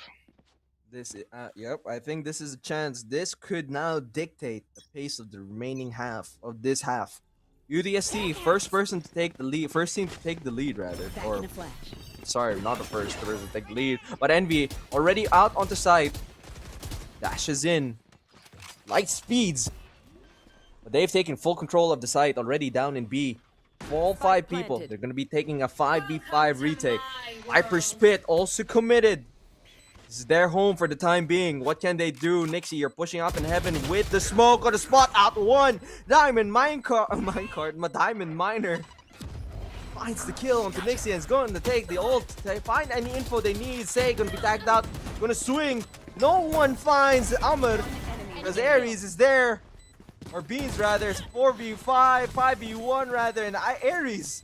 Yep, I think this is a chance. This could now dictate the pace of the remaining half of this half. UDST, first person to take the lead, first team to take the lead, rather. Back Or, in a flash. sorry, not the first person to take the lead. But Envy already out onto site. Dashes in. Light speeds. But they've taken full control of the site already down in B. All five people. planted. They're going to be taking a 5v5 retake. Hyper Spit also committed. This is their home for the time being. What can they do? Nixie, you're pushing up in heaven with the smoke on the spot. Out one. Diamond Diamond Miner finds the kill onto Nixie and is going to take the ult. They find any info they need. Say, going to be tagged out. Going to swing. No one finds Amr because Ares is there. Or Beans rather. It's 4v5, 5v1 rather. And Ares,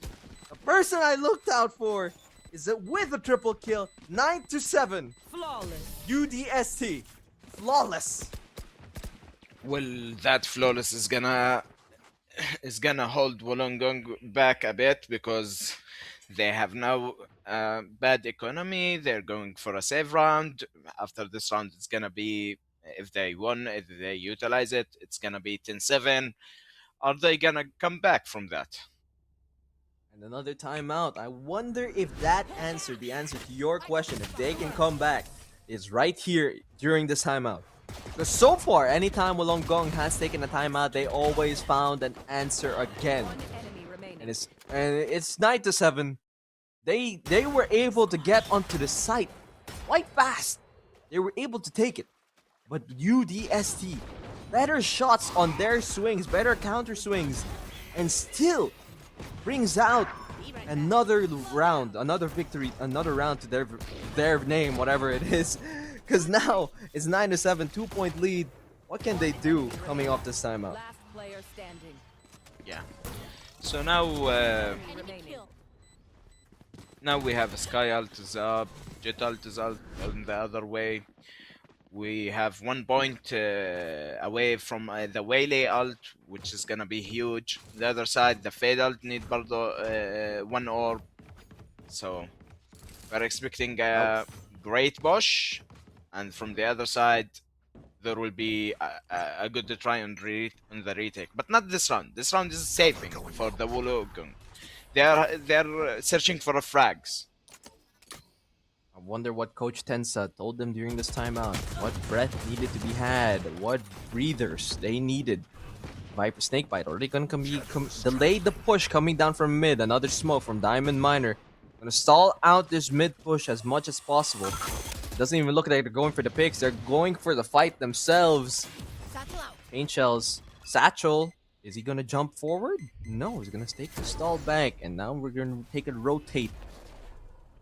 the person I looked out for, is it with a triple kill. 9-7. Flawless. UDST. Flawless. Well, that flawless is gonna hold Wollongong back a bit because they have now bad economy. They're going for a save round. After this round, it's gonna be, if they won, if they utilize it, it's gonna be 10-7. Are they gonna come back from that? And another timeout. I wonder if that answer, the answer to your question, if they can come back, is right here during this timeout. Because so far, anytime Wollongong has taken a timeout, they always found an answer again. One enemy remaining. And it's 9-7. They were able to get onto the site quite fast. They were able to take it. But UDST, better shots on their swings, better counter swings, and still brings out another round, another victory, another round to their name, whatever it is. Because now it's 9-7, 2-point lead. What can they do coming off this timeout? Last player standing. Yeah. So now Remaining. now we have Sky ult is up, Jet ult is up on the other way. We have 1 point away from the Waylay ult, which is gonna be huge. The other side, the Fade ult need bardo 1 orb. So we're expecting a great push, and from the other side, there will be a good try on the retake, but not this round. This round is saving for the Wollongong. They're searching for a frags. I wonder what Coach Tensa told them during this timeout. What breath needed to be had. What breathers they needed. Viper Snakebite already gonna delay the push coming down from mid. Another smoke from Diamond Miner. Gonna stall out this mid push as much as possible. Doesn't even look like they're going for the picks. They're going for the fight themselves. Satchel out. Paint shells. Satchel. Is he gonna jump forward? No, he's gonna take the stall back. And now we're gonna take a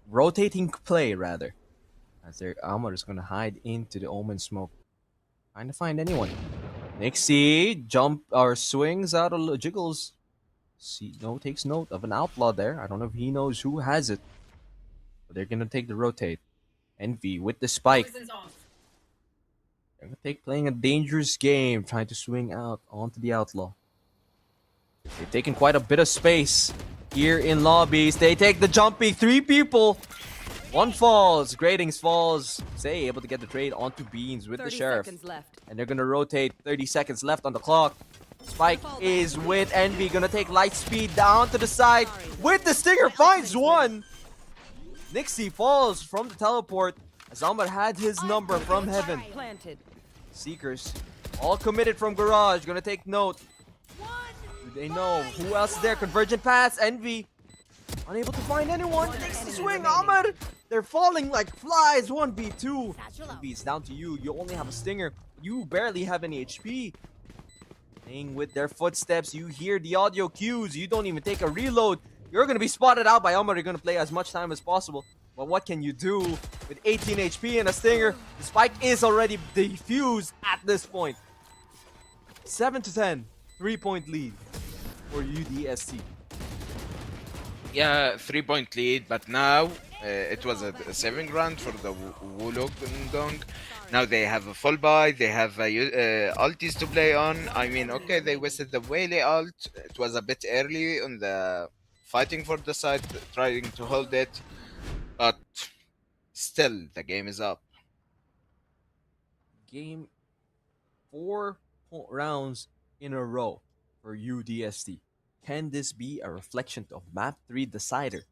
rotating play rather. As their Amar is gonna hide into the Omen smoke. Trying to find anyone. Nixie jump or swings out of jiggles. Takes note of an outlaw there. I don't know if he knows who has it. But they're gonna take the rotate. Envy with the spike. They're gonna playing a dangerous game, trying to swing out onto the outlaw. They've taken quite a bit of space here in lobbies. They take the jumping. 3 people. 1 falls. Gradings falls. Say able to get the trade onto Beans with the 30 sheriff. seconds left. And they're gonna rotate. 30 seconds left on the clock. Spike is with Envy. Gonna take light speed down to the side. With the stinger finds one. Nixie falls from the teleport. As Amar had his number from heaven. Planted. Seekers all committed from garage. Gonna take note. Do they know who else is there? Convergent pass. Envy unable to find anyone. Takes the swing. Amar. They're falling like flies. 1v2. Envy, it's down to you. You only have a stinger. You barely have any HP. Playing with their footsteps. You hear the audio cues. You don't even take a reload. You're gonna be spotted out by Amar. You're gonna play as much time as possible. But what can you do with 18 HP and a stinger? The spike is already defused at this point. 7-10, 3-point lead for UDST. Yeah, 3-point lead, but now it was a saving round for the Wollongong. Now they have a full buy, they have ultis to play on. I mean, okay, they wasted the Waylay ult. It was a bit early on the fighting for the side, trying to hold it, but still the game is up. Game 4 rounds in a row for UDST. Can this be a reflection of Map 3 decider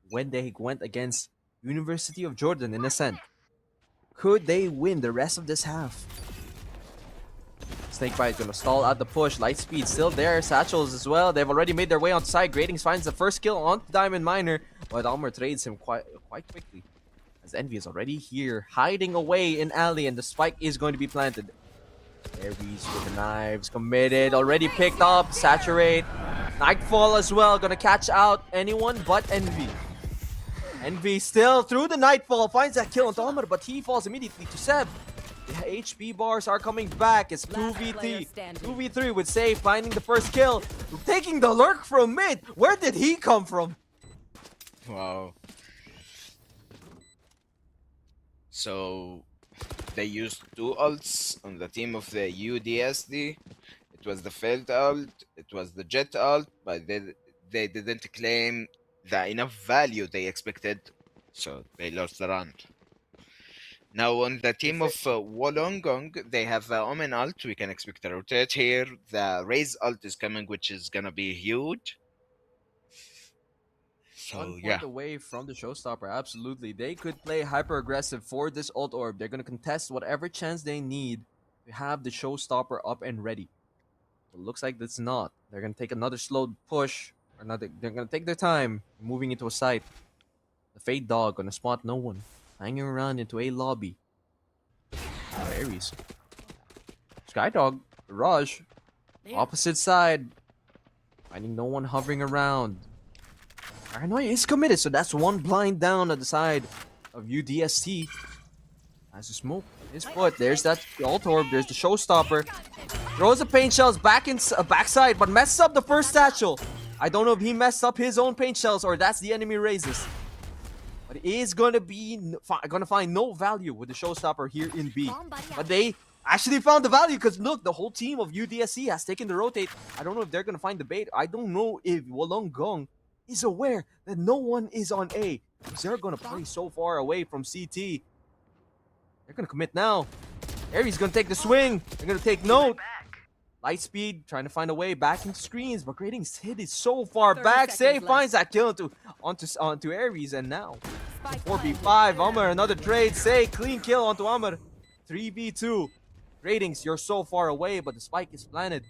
when they went against University of Jordan in Ascent? Could they win the rest of this half? Snakebite gonna stall out the push. Lightspeed still there. Satchels as well. They've already made their way on side. Gradings finds the first kill on Diamond Miner, but Almer trades him quite quickly. As Envy is already here, hiding away in alley, and the spike is going to be planted. Aries with the knives, committed, already picked up. Saturate. Nightfall as well, gonna catch out anyone but Envy. Envy still through the Nightfall, finds that kill on Almer, but he falls immediately to Seb. The HP bars are coming back. It's Last player 2v3. standing. 2v3 with Save finding the first kill. Taking the lurk from mid. Where did he come from? Wow. So they used two ults on the team of the UDSD. It was the failed ult, it was the jet ult, but they didn't claim the enough value they expected, so they lost the round. Now on the team of Wollongong, they have Omen ult. We can expect a rotate here. The Raze ult is coming, which is gonna be huge. So 1 point yeah, away from the showstopper. Absolutely. They could play hyper aggressive for this ult orb. They're going to contest whatever chance they need to have the showstopper up and ready. It looks like that's not. They're going to take another slow push. They're going to take their time moving into a site. The Fade Dog going to spot no one. Hanging around into a lobby. Aries. Skydog. Rush. Opposite side. Finding no one hovering around. Paranoia is committed, so that's one blind down at the side of UDST. As a smoke on his foot, there's that ult orb, there's the showstopper. Throws the paint shells back in backside, but messes up the first satchel. I don't know if he messed up his own paint shells or that's the enemy raises. But it is gonna find no value with the showstopper here in B. But they actually found the value because look, the whole team of UDSC has taken the rotate. I don't know if they're gonna find the bait. I don't know if Wollongong is aware that no one is on A. Because they're gonna play so far away from CT. They're gonna commit now. Aries gonna take the swing. They're gonna take note. Lightspeed trying to find a way back into screens, but Grading's hit is so far 30 back. Say seconds finds that kill onto Aries, and now 4v5. Amr another trade. Say clean kill onto Amr. 3v2. Gradings, you're so far away, but the spike is planted.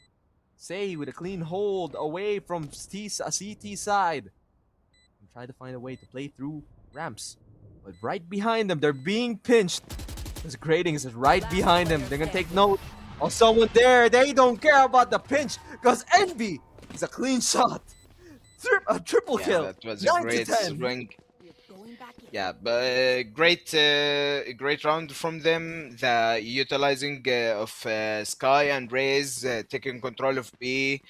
Say with a clean hold away from CT side. And try to find a way to play through ramps. But right behind them, they're being pinched. Because Gradings is right behind them. They're gonna take note of someone there. They don't care about the pinch. Because Envy is a clean shot. A triple yeah, kill. that was a 9 to great 10. swing. Going back in. Yeah, but great round from them. The utilizing of Sky and Raze taking control of B.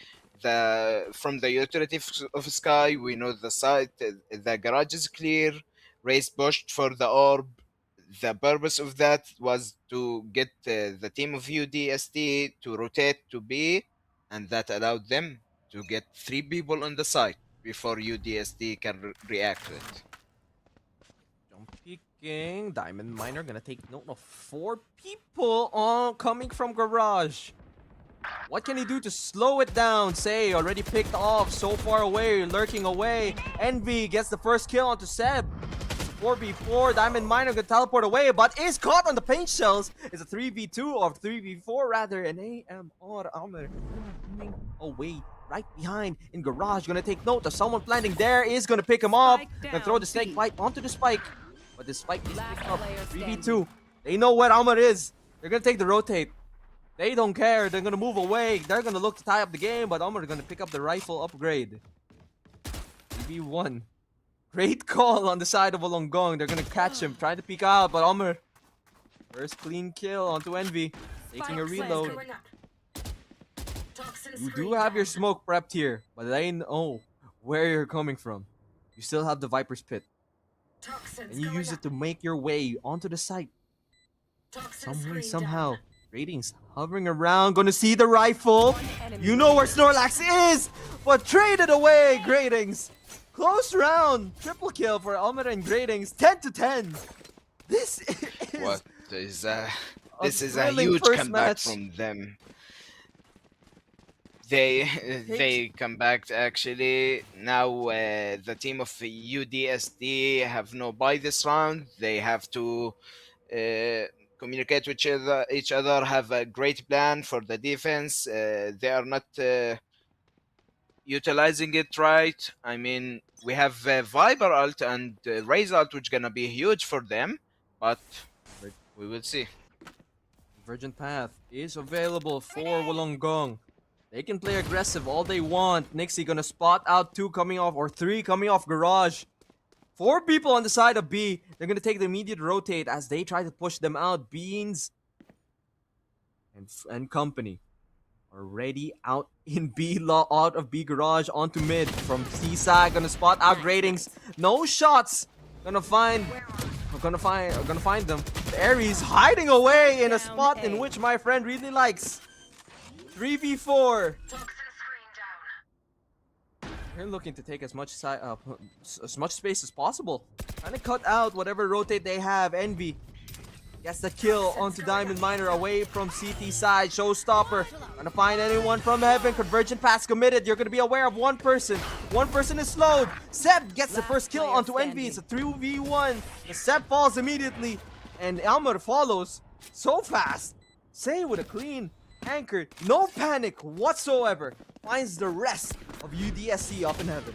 From the utility of Sky, we know the site. The garage is clear. Raze pushed for the orb. The purpose of that was to get the team of UDST to rotate to B, and that allowed them to get 3 people on the site before UDST can react to it. Jump peeking. Diamond Miner gonna take note of 4 people coming from garage. What can he do to slow it down? Say already picked off, so far away, lurking away. Envy gets the first kill onto Seb. 4v4. Diamond Miner gonna teleport away, but is caught on the paint shells. It's a 3v2 or 3v4 rather. An AMR Amr away. Right behind in garage, gonna take note of someone planting there, is gonna pick him up, gonna throw the snake bite onto the spike, but the spike is picked up. 3v2, they know what Amr is, they're gonna take the rotate, they don't care, they're gonna move away, they're gonna look to tie up the game, but Amr gonna pick up the rifle upgrade. 3v1, great call on the side of Wollongong, they're gonna catch him, trying to peek out, but Amr, first clean kill onto Envy, taking a reload. You do have your smoke prepped here, but they know where you're coming from. You still have the Viper's Pit. And you use it to make your way onto the site. Some way, somehow, Ratings hovering around, gonna see the rifle. enemy You know where Snorlax is, but traded away. Gradings. Close round. Triple kill for Almera and Gradings. 10 to 10. This is What is a this is a thrilling huge first comeback match. from them. They they come back actually. Now the team of UDSD have no buy this round. They have to communicate with each other, have a great plan for the defense. They are not utilizing it right. I mean, we have Viper ult and Raze ult, which gonna be huge for them, but we will see. Virgin Path is available for Wollongong. They can play aggressive all they want. Nixie gonna spot out 2 coming off, or 3 coming off garage. 4 people on the side of B. They're gonna take the immediate rotate as they try to push them out. Beans and company already out in B, out of B garage onto mid from C side. Gonna spot out Gradings. No shots. Gonna find them. Aries hiding away in a spot in which my friend really likes. 3v4. They're looking to take as much space as possible. Trying to cut out whatever rotate they have. Envy gets the kill onto Diamond Miner away from CT side. Showstopper. Trying to find anyone from heaven. Convergent pass committed. You're going to be aware of one person. One person is slowed. Seb gets the first kill onto Envy. It's a 3v1. The Seb falls immediately. And Elmer follows so fast. Say with a clean anchor. No panic whatsoever. Finds the rest of UDSC up in heaven.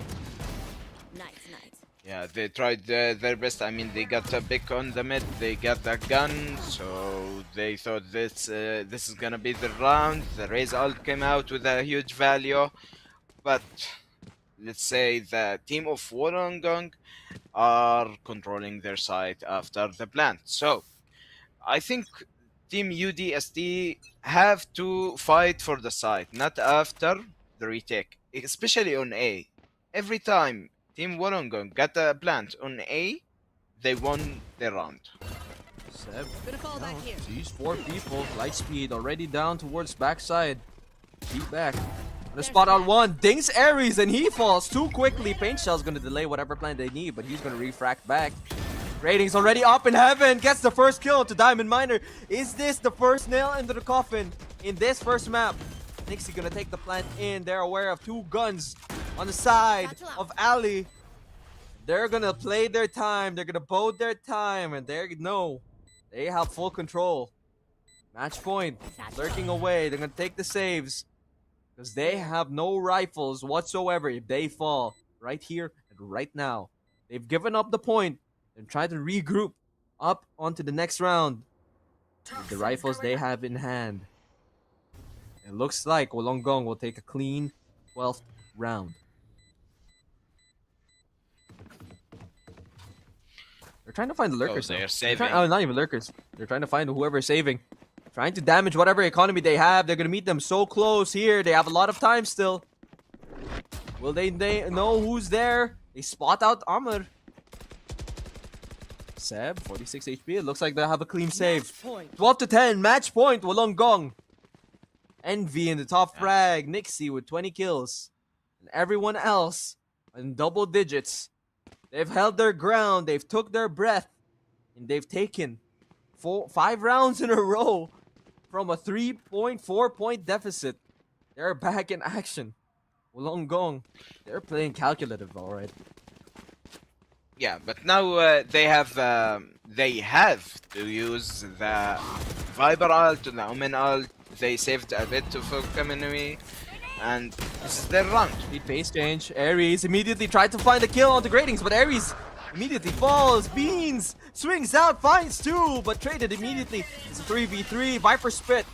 Nice, nice. Yeah, they tried their best. I mean, they got a pick on the mid, they got a gun, so they thought this is gonna be the round. The Raze ult came out with a huge value, but let's say the team of Wollongong are controlling their site after the plant. So I think Team UDST have to fight for the site, not after the retake, especially on A. Every time Team Wollongong got a plant on A, they won their round. Seb Gonna fall back here. sees 4 people. Light speed already down towards backside. Keep back. Gonna spot out one. Dings Aries and he falls too quickly. Paint Shell's gonna delay whatever plan they need, but he's gonna refract back. Ratings already up in heaven. Gets the first kill to Diamond Miner. Is this the first nail into the coffin in this first map? Nixie gonna take the plant in. They're aware of 2 guns on the side of Ali. They're gonna play their time. They're gonna bode their time, and they know they have full control. Match point. Lurking away. They're gonna take the saves because they have no rifles whatsoever if they fall right here and right now. They've given up the point and try to regroup up onto the next round with the rifles they have in hand. It looks like Wollongong will take a clean 12th round. They're trying to find the lurkers. they're now. saving. Not even lurkers. They're trying to find whoever's saving. Trying to damage whatever economy they have. They're going to meet them so close here. They have a lot of time still. Will they know who's there? They spot out Amr. Seb, 46 HP. It looks like they have a clean save. 12 to 10. Match point. Wollongong. Envy in the top frag. Nixie with 20 kills. And everyone else in double digits. They've held their ground. They've took their breath. And they've taken 5 rounds in a row from a 3.4 point deficit. They're back in action. Wollongong, they're playing calculative, alright. Yeah, but now they have to use the Viper ult and the Omen ult. They saved a bit of economy, and this is their round. Speed pace change. Aries immediately tried to find the kill on the gratings, but Aries immediately falls. Beans swings out, finds 2, but traded immediately. It's a 3v3. Viper spit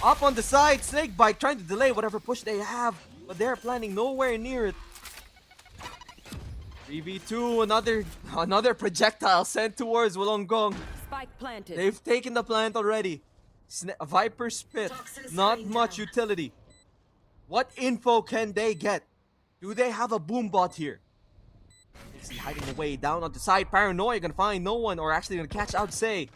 up on the side. Snakebite trying to delay whatever push they have, but they're planning nowhere near it. 3v2, another projectile sent towards Wollongong. Spike planted. They've taken the plant already. Viper spit, not much utility. What info can they get? Do they have a boom bot here? Is he hiding away down on the side? Paranoia gonna find no one, or actually gonna catch out Say.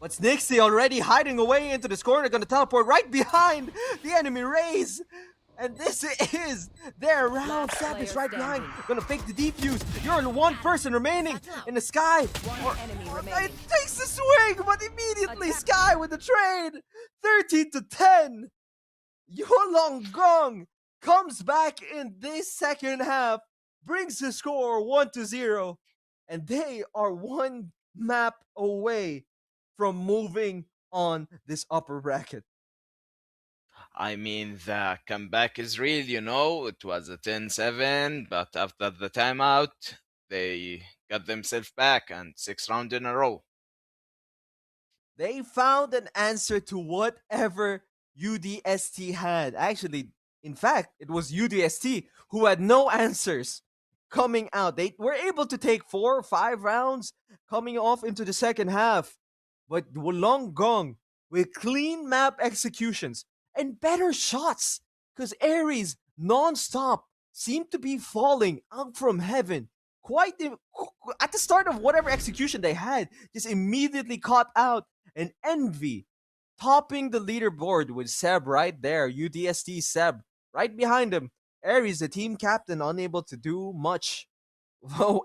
But Snixie already hiding away into this corner, gonna teleport right behind the enemy Raze. And this is their round. Last Savage player right behind. standing. Gonna fake the defuse. You're one person remaining in the Sky. One enemy It remaining. takes a swing, but immediately Attack. Sky with the trade. 13-10. Wollongong comes back in this second half, brings the score 1-0, and they are one map away from moving on this upper bracket. I mean, the comeback is real, you know. It was a 10-7, but after the timeout, they got themselves back and 6 rounds in a row. They found an answer to whatever UDST had. Actually, in fact, it was UDST who had no answers coming out. They were able to take 4 or 5 rounds coming off into the second half. But Wollongong with clean map executions and better shots, because Ares non-stop seemed to be falling out from heaven. At the start of whatever execution they had, just immediately caught out, and Envy topping the leaderboard with Seb right there. UDST Seb right behind him. Ares, the team captain, unable to do much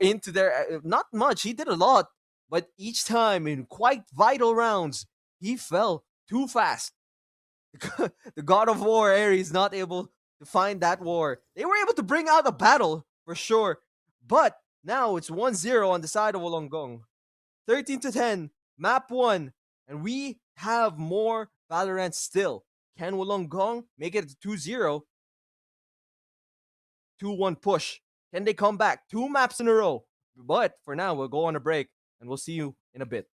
into their not much. He did a lot, but each time in quite vital rounds, he fell too fast. The God of War, Ares, not able to find that war. They were able to bring out a battle for sure, but now it's 1-0 on the side of Wollongong. 13-10, map 1, and we have more Valorant still. Can Wollongong make it 2-0? 2-1 push. Can they come back? 2 maps in a row. But for now, we'll go on a break, and we'll see you in a bit.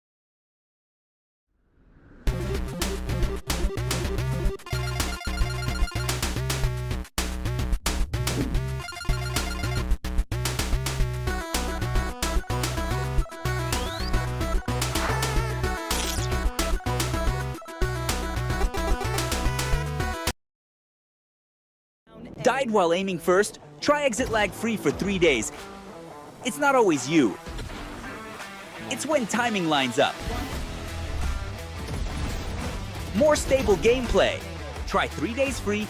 Died while aiming first? Try exit lag free for 3 days. It's not always you. It's when timing lines up. More stable gameplay. Try 3 days free.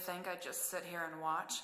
Think I'd just sit here and watch?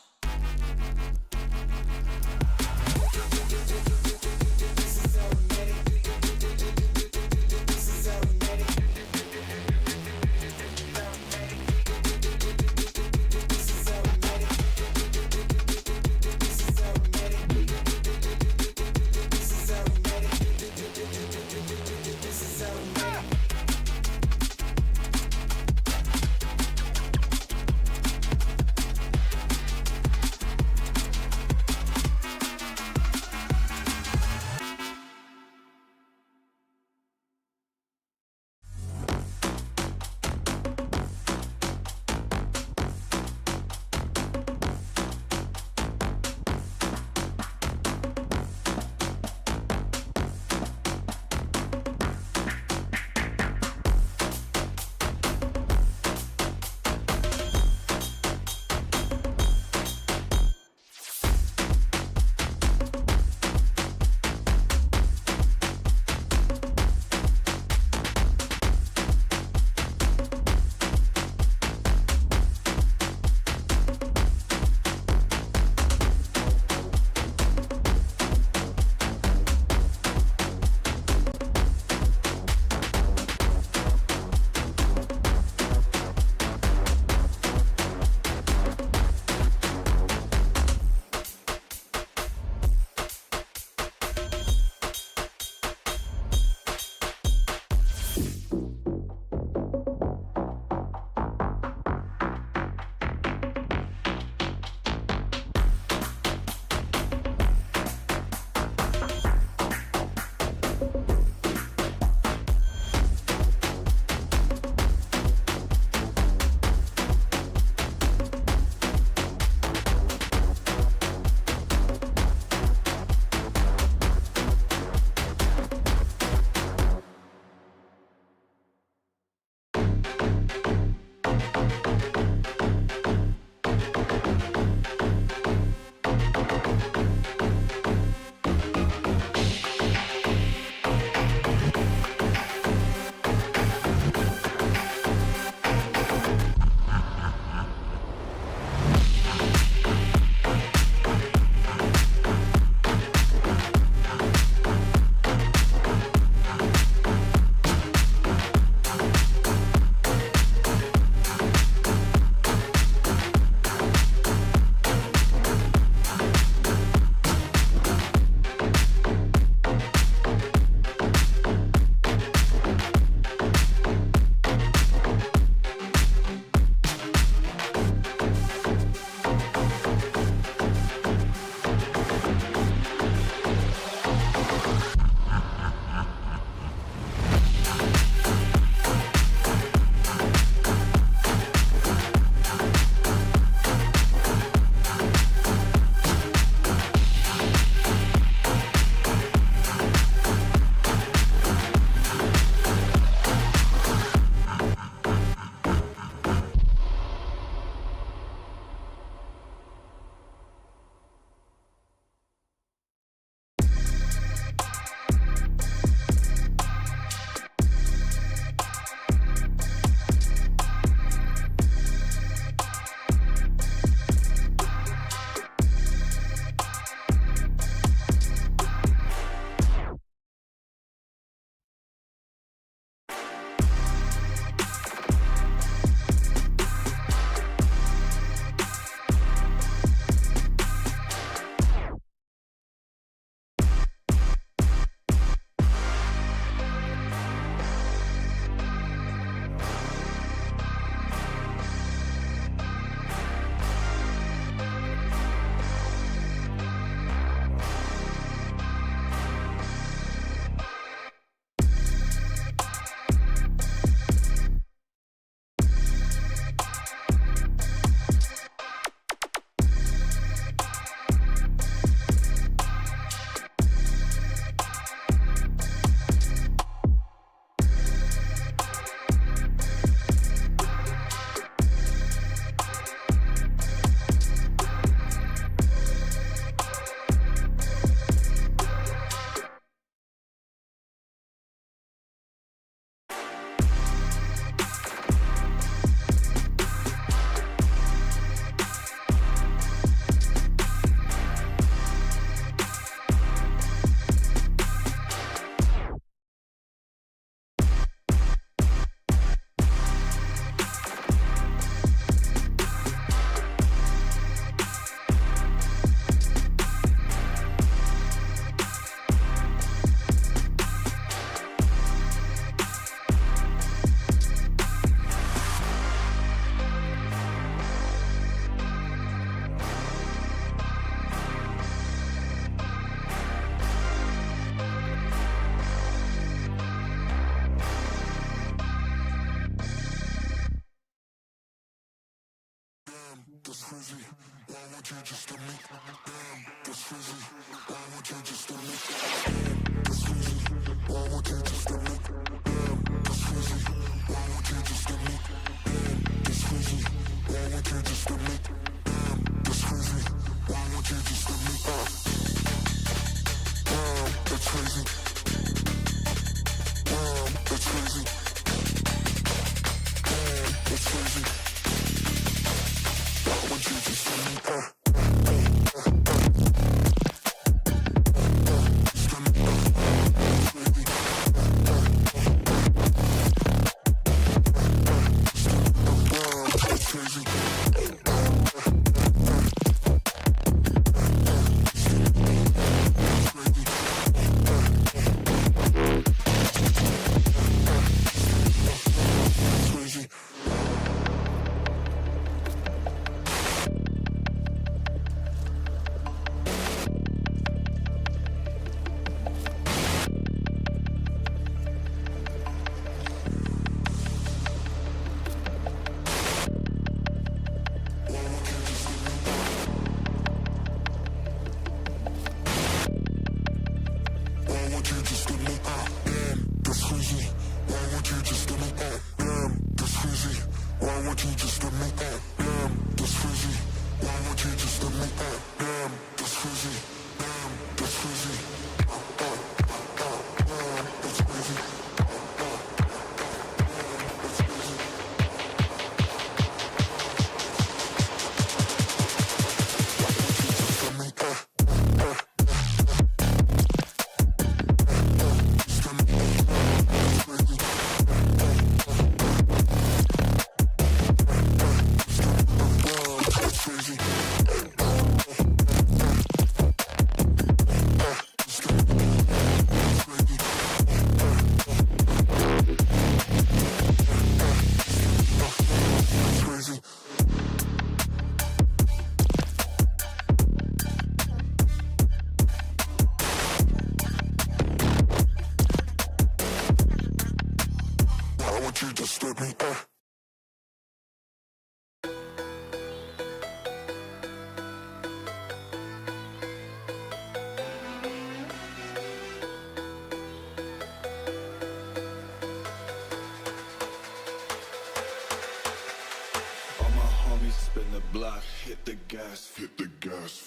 Hit the gas.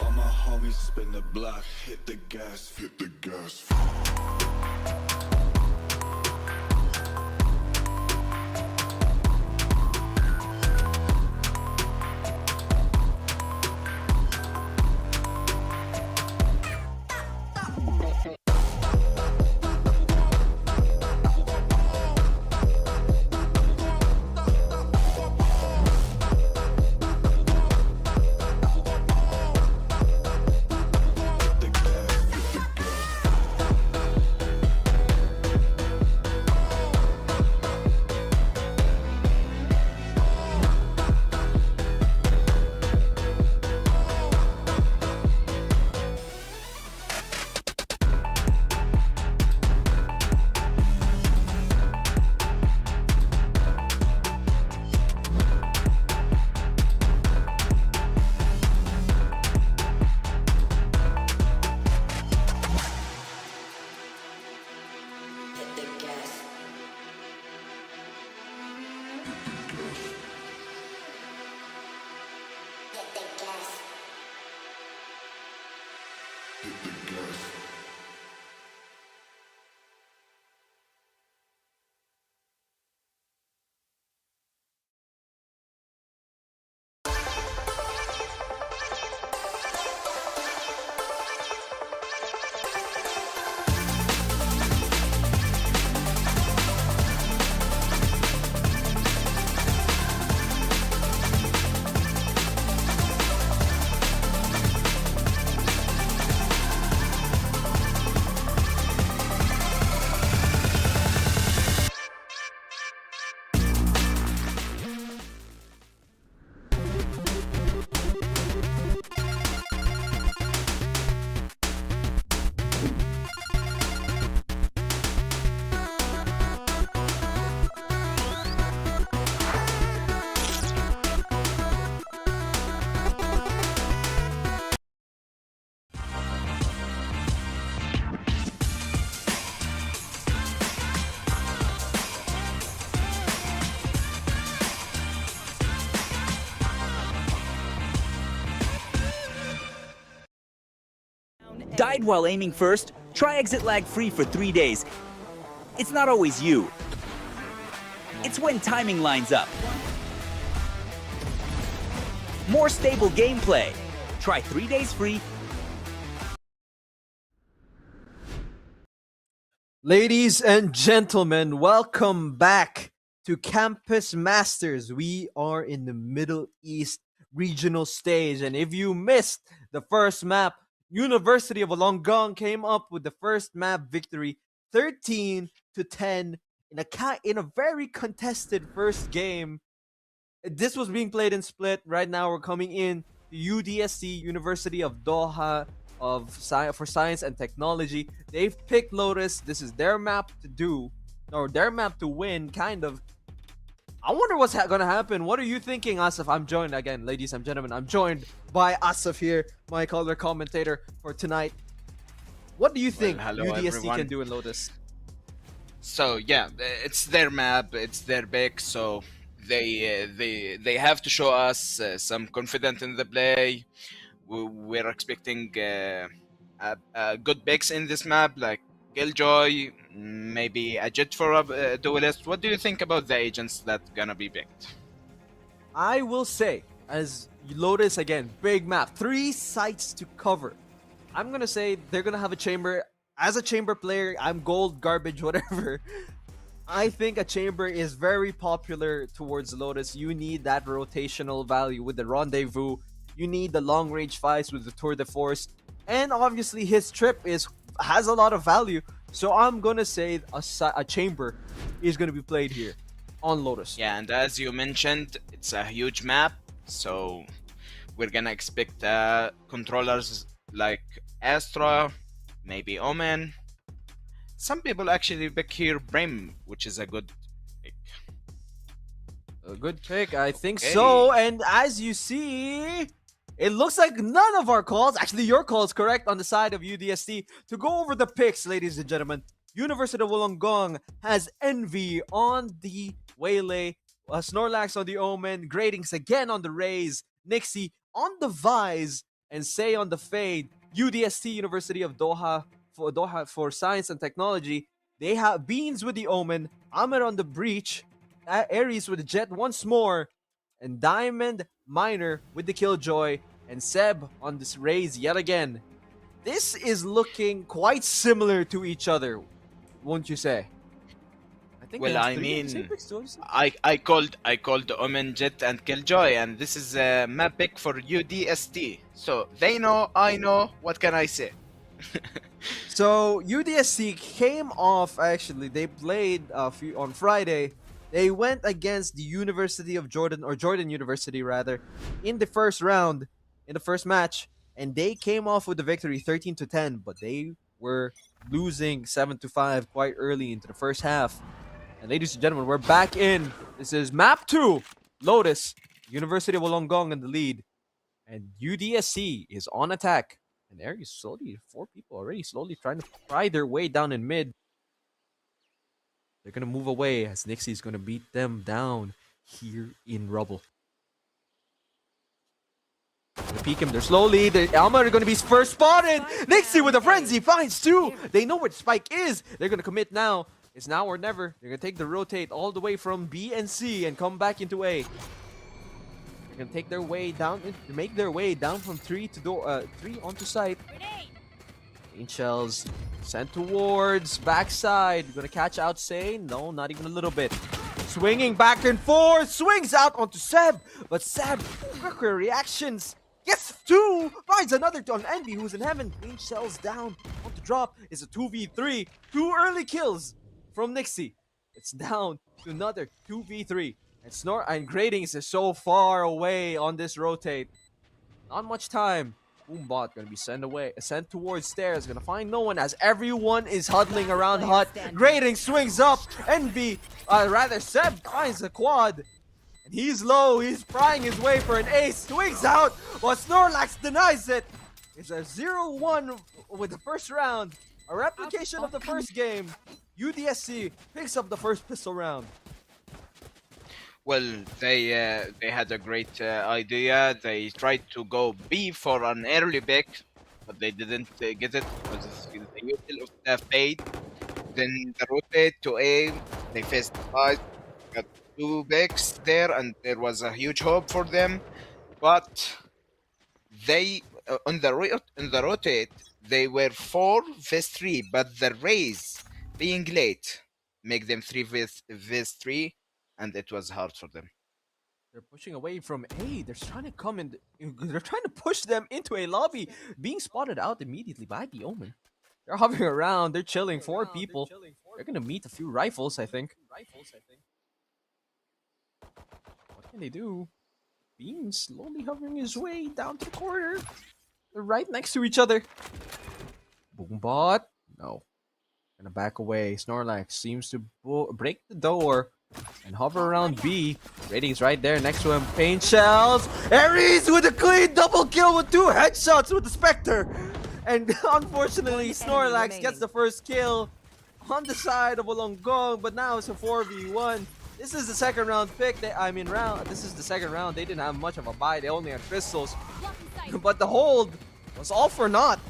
All my homies spin the block, hit the gas, hit the gas. Died while aiming first? Try exit lag free for 3 days. It's not always you. It's when timing lines up. More stable gameplay. Try 3 days free. Ladies and gentlemen, welcome back to Campus Masters. We are in the Middle East regional stage, and if you missed the first map, University of Wollongong came up with the first map victory, 13-10 in a very contested first game. This was being played in split. Right now, we're coming in to UDSC, University of Doha for Science and Technology. They've picked Lotus. This is their map to do, or their map to win, kind of. I wonder what's gonna happen. What are you thinking, Asif? I'm joined again, ladies and gentlemen. I'm joined by Asif here, my color commentator for tonight. What do you think hello, UDSC everyone. can do in Lotus? So yeah, it's their map, it's their pick, so they have to show us some confidence in the play. We're expecting good picks in this map, like Killjoy, maybe a Jet for a duelist. What do you think about the agents that gonna be picked? I will say, as Lotus again, big map, 3 sites to cover. I'm gonna say they're gonna have a chamber. As a chamber player, I'm gold, garbage, whatever. I think a chamber is very popular towards Lotus. You need that rotational value with the rendezvous. You need the long range fights with the Tour de Force. And obviously his trip has a lot of value. So I'm gonna say a chamber is gonna be played here on Lotus. Yeah, and as you mentioned, it's a huge map, so we're gonna expect controllers like Astra, maybe Omen. Some people actually pick here Brim, which is a good pick. A good pick, I think Okay. so. And as you see, it looks like none of our calls, actually your call is correct on the side of UDSC. To go over the picks, ladies and gentlemen, University of Wollongong has Envy on the Waylay, Snorlax on the Omen, Gradings again on the Rays, Nixie on the Vise, and Say on the Fade. UDSC, University of Doha for Science and Technology. They have Beans with the Omen, Ahmed on the Breach, Aries with the Jet once more, and Diamond Miner with the Killjoy, and Seb on this Raise yet again. This is looking quite similar to each other, won't you say? I think Well, they have I 3 of the same mean, picks, don't you say? I called Omen, Jet, and Killjoy, and this is a map pick for UDST. So they know, I know. What can I say? So UDSC came off. Actually, they played on Friday. They went against the University of Jordan, or Jordan University rather, in the first round, in the first match, and they came off with the victory, 13-10. But they were losing 7-5 quite early into the first half. And ladies and gentlemen, we're back in. This is map 2, Lotus, University of Wollongong in the lead, and UDSC is on attack. And there is slowly 4 people already slowly trying to pry their way down in mid. They're gonna move away as Nixie's gonna beat them down here in rubble. Gonna peek him. They're slowly. Alma are gonna be first spotted. Nixie with a frenzy finds 2. They know where the spike is. They're gonna commit now. It's now or never. They're gonna take the rotate all the way from B and C and come back into A. They're gonna take their way down, make their way down from 3 to 3 onto site. Green shells sent towards backside. Gonna catch out Sane. No, not even a little bit. Swinging back and forth. Swings out onto Seb. But Seb, quicker reactions. Gets 2. Finds another on Envy who's in heaven. Green shells down. On to drop is a 2v3. 2 early kills from Nixie. It's down to another 2v3. And Snort and Gradings is so far away on this rotate. Not much time. Boombot gonna be sent towards stairs. Gonna find no one as everyone is huddling around Hut. Grading swings up. Envy, Seb finds a quad. And he's low. He's prying his way for an ace. Swings out, but Snorlax denies it. It's a 0-1 with the first round. A replication of the first game. UDSC picks up the first pistol round. Well, they had a great idea. They tried to go B for an early pick, but they didn't get it because of the util of the fade. Then the rotate to A, they faced the fight, got two picks there, and there was a huge hope for them. But they in the rotate they were 4 vs 3, but the raise being late make them 3 vs 3, and it was hard for them. They're pushing away from A. They're trying to come in. They're trying to push them into a lobby, being spotted out immediately by the Omen. They're hovering around. They're chilling. 4 people. They're gonna meet a few rifles, I think. What can they do? Bean slowly hovering his way down to the corner. They're right next to each other. Boombot. No. Gonna back away. Snorlax seems to break the door and hover around B. Ratings right there next to him. Paint shells. Aries with a clean double kill with 2 headshots with the Spectre. And unfortunately, Snorlax gets the first kill on the side of Wollongong, but now it's a 4v1. This is the second round pick. This is the second round. They didn't have much of a buy. They only had crystals. But the hold was all for naught,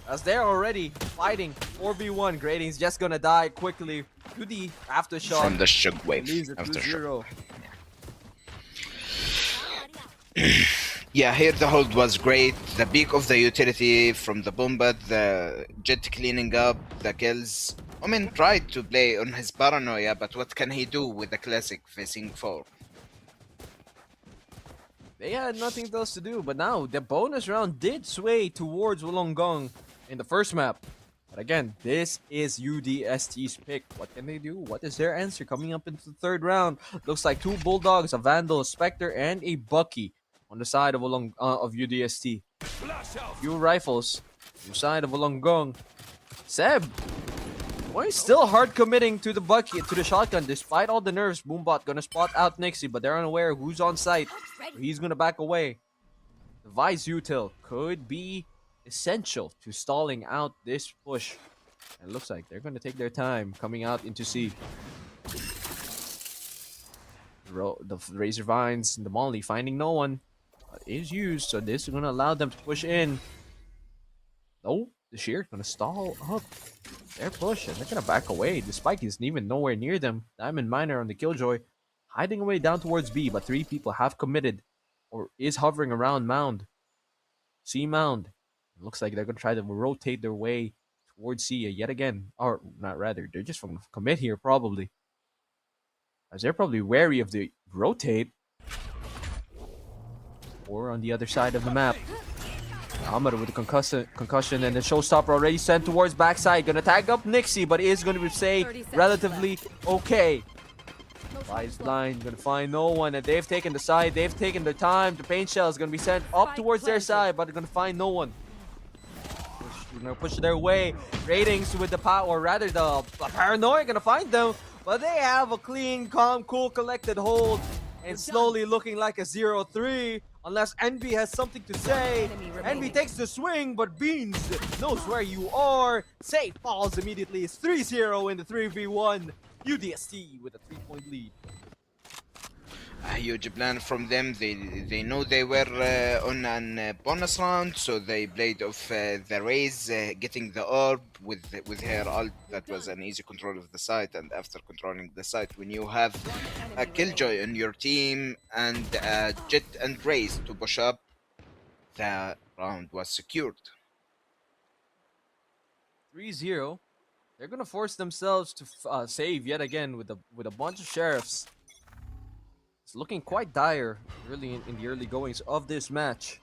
as they're already fighting 4v1. Grading's just gonna die quickly to the aftershock. From the shockwave Leaves it aftershock. 2-0. Yeah, here the hold was great. The peak of the utility from the Bombat, the Jet cleaning up, the kills. Omen tried to play on his paranoia, but what can he do with the classic facing 4? They had nothing else to do, but now the bonus round did sway towards Wollongong in the first map. But again, this is UDST's pick. What can they do? What is their answer coming up into the third round? Looks like 2 Bulldogs, a Vandal, a Spectre, and a Bucky on the side of UDST. Few rifles on the side of Wollongong. Seb, why is still hard committing to the Bucky, to the shotgun, despite all the nerves. Boombot gonna spot out Nixie, but they're unaware who's on site. He's gonna back away. The Vice util could be essential to stalling out this push. And it looks like they're gonna take their time coming out into C. The Razor Vines and the Molly finding no one is used, so this is gonna allow them to push in. Oh, the Sheer gonna stall up their push, and they're gonna back away. The Spike isn't even nowhere near them. Diamond Miner on the Killjoy, hiding away down towards B, but 3 people have committed, or is hovering around Mound. C Mound. It looks like they're gonna try to rotate their way towards C yet again, or not rather, they're just gonna commit here probably, as they're probably wary of the rotate. Or on the other side of the map, Hammer with the concussion, and the showstopper already sent towards backside. Gonna tag up Nixie, but is gonna stay relatively okay. Wise line, gonna find no one, and they've taken the side. They've taken the time. The paint shell is gonna be sent up towards their side, but they're gonna find no one. They're gonna push their way. Ratings with the power, or rather the paranoia, gonna find them, but they have a clean, calm, cool, collected hold, and slowly looking like a 0-3. Unless Envy has something to say. Envy takes the swing, but Beans knows where you are. Safe falls immediately. It's 3-0 in the 3v1. UDST with a 3-point lead. A huge plan from them. They know they were on a bonus round, so they played off the raise, getting the orb with her ult. That was an easy control of the site, and after controlling the site, when you have a Killjoy on your team and Jet and Raze to push up, the round was secured. 3-0. They're gonna force themselves to save yet again with a bunch of sheriffs. It's looking quite dire early in the early goings of this match.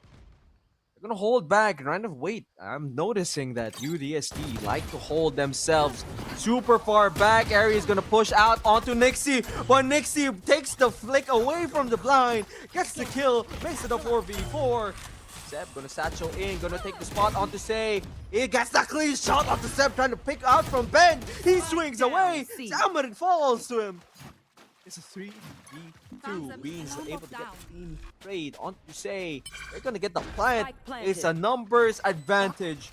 They're gonna hold back and kind of wait. I'm noticing that UDST like to hold themselves super far back. Ari is gonna push out onto Nixie, but Nixie takes the flick away from the blind, gets the kill, makes it a 4v4. Seb gonna satchel in, gonna take the spot onto Say. He gets the clean shot onto Seb, trying to pick out from Ben. He swings away. Salmon falls to him. It's a 3v2. Beans able to get the clean trade onto Say. They're gonna get the plant. It's a numbers advantage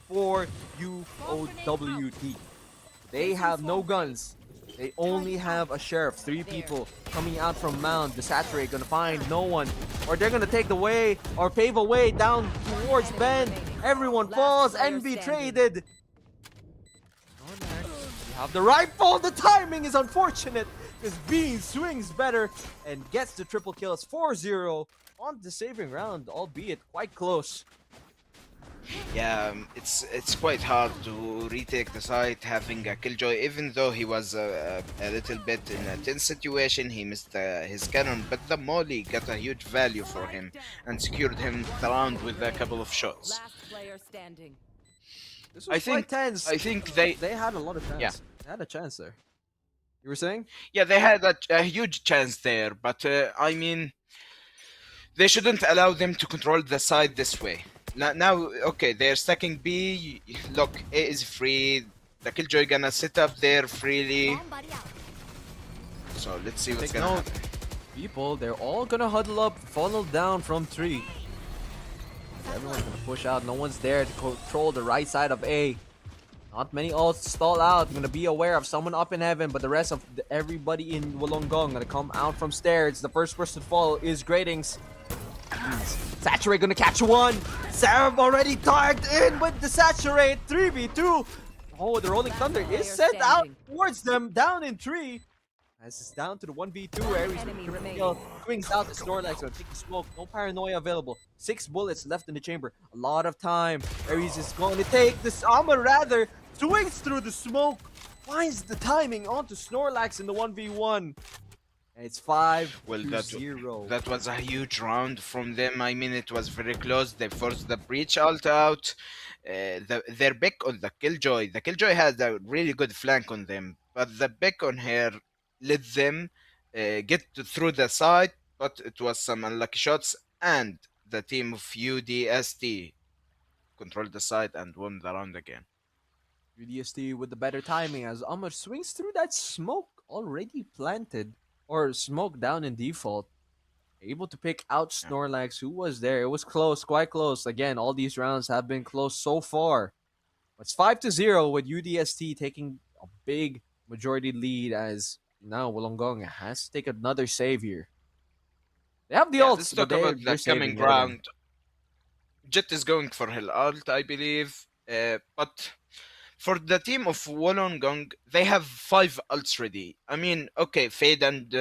for UOWT. They have no guns. They only have a sheriff. 3 people coming out from Mound. The Saturate gonna find no one, or they're gonna take the way or pave a way down towards Ben. Everyone Last falls. player Envy standing. traded. You have the rifle. The timing is unfortunate because Bean swings better and gets the triple kill. It's 4-0 on the saving round, albeit quite close. Yeah, it's quite hard to retake the site having a killjoy, even though he was a little bit in a tense situation. He missed his cannon, but the molly got a huge value for him and secured him the round with a couple of shots. Last player standing. This was quite tense. I think they They had a lot of chance. Yeah. They had a chance there. You were saying? yeah they had a huge chance there, but I mean they shouldn't allow them to control the side this way. Now, okay, they're stacking B. Look, A is free. The killjoy gonna sit up there freely. So let's see what's Take gonna note. happen. People, they're all gonna huddle up, funnel down from 3. Everyone's gonna push out. No one's there to control the right side of A. Not many ults to stall out. Gonna be aware of someone up in heaven, but the rest of everybody in Wollongong gonna come out from stairs. The first person to fall is Gradings. Saturate gonna catch one. Sarah already tagged in with the Saturate 3v2. Oh, the Rolling Thunder is sent out towards them, down in 3. As it's down to the 1v2. Aries Enemy remaining. kill. Swings out the Snorlax, gonna take the smoke. No paranoia available. 6 bullets left in the chamber. A lot of time. Aries is going to take this armor rather. Swings through the smoke. Finds the timing onto Snorlax in the 1v1. And it's 5 Well, to 0. that was a huge round from them. I mean, it was very close. They forced the breach ult out. Their pick on the killjoy. The killjoy had a really good flank on them, but the pick on her let them get through the side. But it was some unlucky shots, and the team of UDST controlled the side and won the round again. UDST with the better timing as Amr swings through that smoke already planted, or smoke down in default. Able to pick out Snorlax, who was there. It was close, quite close. Again, all these rounds have been close so far. It's 5-0 with UDST taking a big majority lead as now Wollongong has to take another save here. They have the ults, Let's but talk about they're the saving coming more than- round. Jet is going for his ult, I believe. But for the team of Wollongong, they have 5 ults ready. I mean, okay, Fade and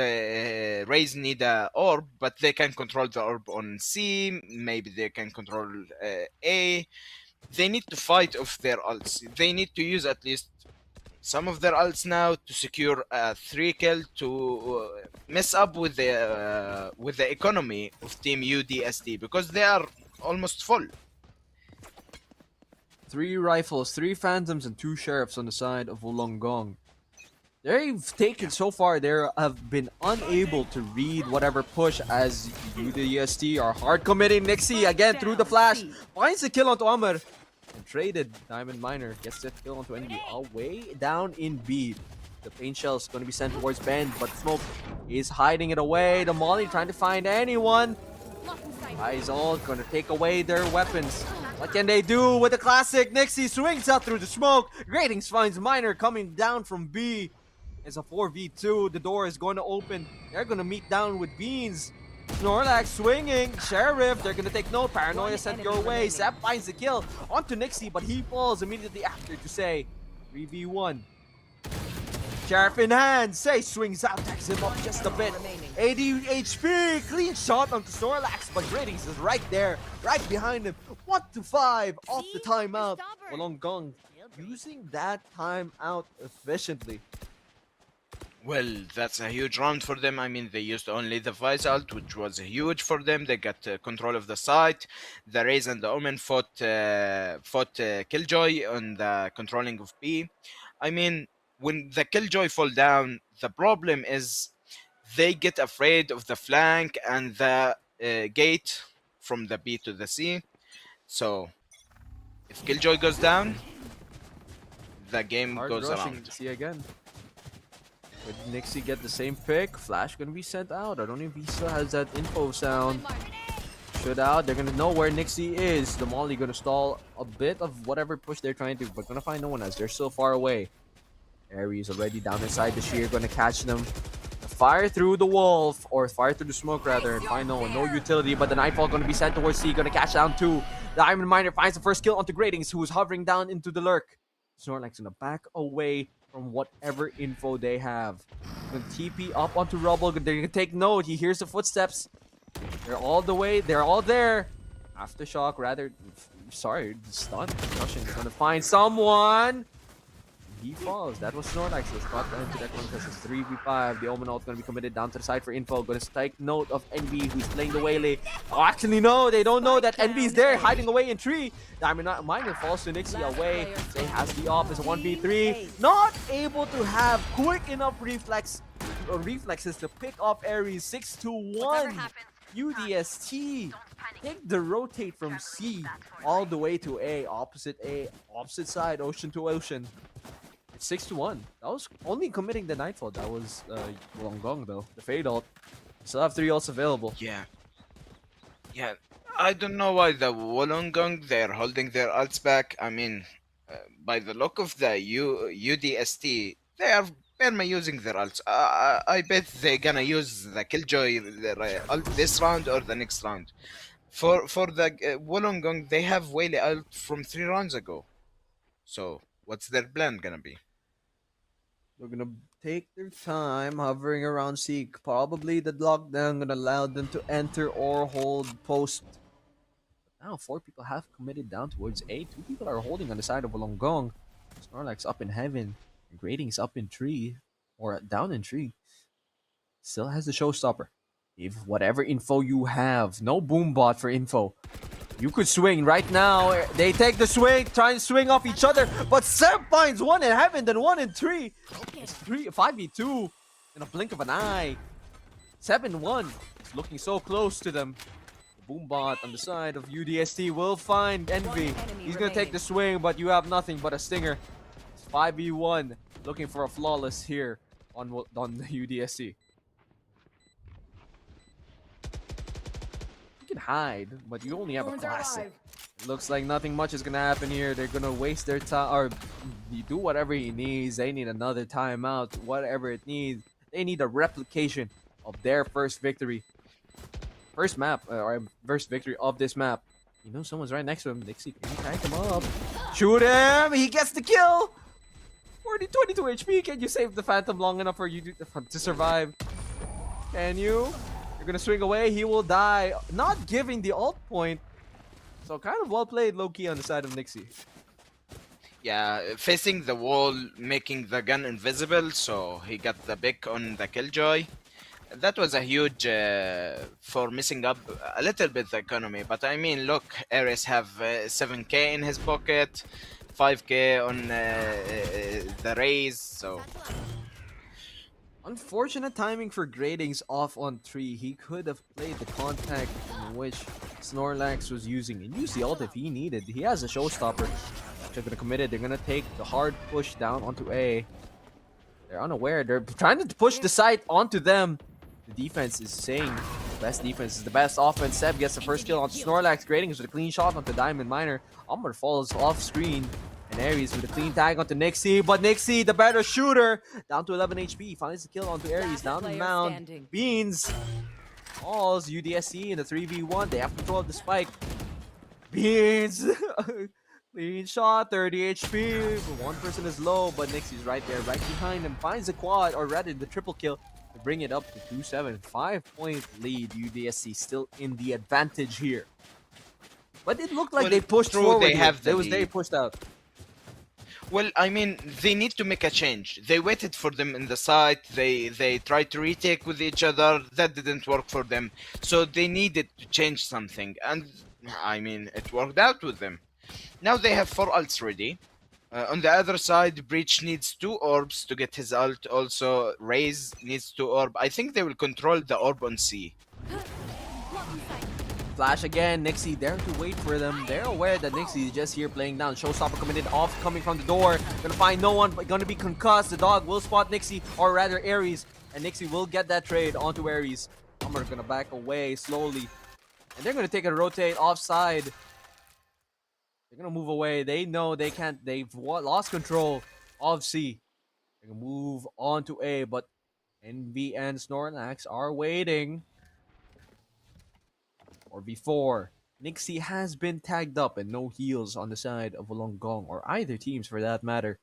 Raze need a orb, but they can control the orb on C. Maybe they can control A. They need to fight off their ults. They need to use at least some of their ults now to secure a 3 kill to mess up with the economy of Team UDST because they are almost full. 3 rifles, 3 phantoms, and 2 sheriffs on the side of Wollongong. They've taken so far, they have been unable to read whatever push as UDST are hard committing. Nixie again through the flash, finds the kill onto Amr and traded. Diamond Miner gets the kill onto enemy away down in B. The paint shell is going to be sent towards Ben, but Smoke is hiding it away. The Molly trying to find anyone. Eyes all going to take away their weapons. What can they do with the classic? Nixie swings out through the smoke. Gradings finds Miner coming down from B. It's a 4v2. The door is going to open. They're going to meet down with Beans. Snorlax swinging. Sheriff, they're going to take note. Paranoia sent your way. Zap finds the kill onto Nixie, but he falls immediately after to say 3v1. Sheriff in hand. Say swings out, tags him up just a bit. 80 HP. Clean shot onto Snorlax, but Gradings is right there, right behind him. 1-5 off the timeout. Wollongong using that timeout efficiently. Well, that's a huge round for them. I mean, they used only the Vice ult, which was huge for them. They got control of the site. The Raze and the Omen fought Killjoy on the controlling of B. I mean, when the Killjoy fall down, the problem is they get afraid of the flank and the gate from the B to the C. So, if Killjoy goes down, the game Hard goes rushing around. to see again. Would Nixie get the same pick? Flash gonna be sent out. I don't know if he still has that info sound. Should out. They're gonna know where Nixie is. The Molly gonna stall a bit of whatever push they're trying to do, but gonna find no one as they're so far away. Aries already down inside the sheer, gonna catch them. Fire through the wall, or fire through the smoke rather, and find no one. No utility, but the Nightfall gonna be sent towards C, gonna catch down 2. Diamond Miner finds the first kill onto Gradings, who is hovering down into the lurk. Snorlax gonna back away from whatever info they have. Gonna TP up onto Rubble. They're gonna take note. He hears the footsteps. They're all the way. They're all there. Aftershock, rather. Sorry, stun. Russian is gonna find someone. He falls. That was Snorlax. Let's cut into that one because it's 3v5. The Omen ult gonna be committed down to the side for info. Gonna take note of NB, who's playing the Waylay. Oh, actually, no, they don't know that NB is there, hiding away in tree. Diamond Miner falls to Nixie away. They has the off as a 1v3. Not able to have quick enough reflexes to pick off Ares. 6-1. UDST. Take the rotate from C all the way to A, opposite side, ocean to ocean. It's 6-1. That was only committing the Nightfall. That was Wollongong though. The Fade ult. Still have 3 ults available. Yeah. I don't know why the Wollongong, they're holding their ults back. I mean, by the look of the UDST, they are perma using their ults. I bet they're gonna use the Killjoy ult this round or the next round. For the Wollongong, they have Waylay ult from 3 rounds ago. So what's their plan gonna be? They're gonna take their time hovering around C. Probably the lockdown gonna allow them to enter or hold post. But now 4 people have committed down towards A. 2 people are holding on the side of Wollongong. Snorlax up in heaven. Grading's up in tree. Or down in tree. Still has the showstopper. If whatever info you have, no boom bot for info. You could swing right now. They take the swing, try and swing off each other. But Seb finds one in heaven, then one in tree. It's 5v2 in a blink of an eye. 7-1. It's looking so close to them. The boom bot on the side of UDST will find Envy. He's gonna take the swing, but you have nothing but a stinger. It's 5v1. Looking for a flawless here on the UDST. You can hide, but you only have a classic. Looks like nothing much is gonna happen here. They're gonna waste their time, or you do whatever he needs. They need another timeout, whatever it needs. They need a replication of their first victory. First map, or first victory of this map. You know someone's right next to him. Nixie can crank him up. Shoot him! He gets the kill! 22 HP. Can you save the Phantom long enough for you to survive? Can you? You're gonna swing away. He will die. Not giving the ult point. So kind of well played, low-key, on the side of Nixie. Yeah, facing the wall, making the gun invisible, so he got the pick on the Killjoy. That was a huge for messing up a little bit the economy. But I mean, look, Ares have 7k in his pocket, 5k on the raise, so... Unfortunate timing for Gradings off on 3. He could have played the contact in which Snorlax was using and use the ult if he needed. He has a showstopper. They're gonna commit it. They're gonna take the hard push down onto A. They're unaware. They're trying to push the site onto them. The defense is saying the best defense is the best offense. Seb gets the first kill on Snorlax. Gradings with a clean shot onto Diamond Miner. Umber falls off screen. And Ares with a clean tag onto Nixie. But Nixie, the better shooter, down to 11 HP. Finds the kill onto Ares. Down the mound. Beans. Falls. UDSC in the 3v1. They have control of the spike. Beans. Clean shot. 30 HP. One person is low, but Nixie's right there, right behind him. Finds the quad, or rather the triple kill, to bring it up to 2-7. 5-point lead. UDSC still in the advantage here. But it looked like they pushed forward. They pushed out. Well, I mean, they need to make a change. They waited for them in the site. They tried to retake with each other. That didn't work for them. So they needed to change something. And, I mean, it worked out with them. Now they have 4 ults ready. On the other side, Breach needs 2 orbs to get his ult. Also, Raze needs 2 orbs. I think they will control the orb on C. Flash again, Nixie there to wait for them. They're aware that Nixie is just here playing down. Showstopper committed off, coming from the door. Gonna find no one, but gonna be concussed. The dog will spot Nixie, or rather Ares. And Nixie will get that trade onto Ares. Hummer gonna back away slowly. And they're gonna take a rotate offside. They're gonna move away. They know they can't, they've lost control of C. They're gonna move on to A, but NV and Snorlax are waiting. Or before. Nixie has been tagged up and no heals on the side of Wollongong or either teams for that matter.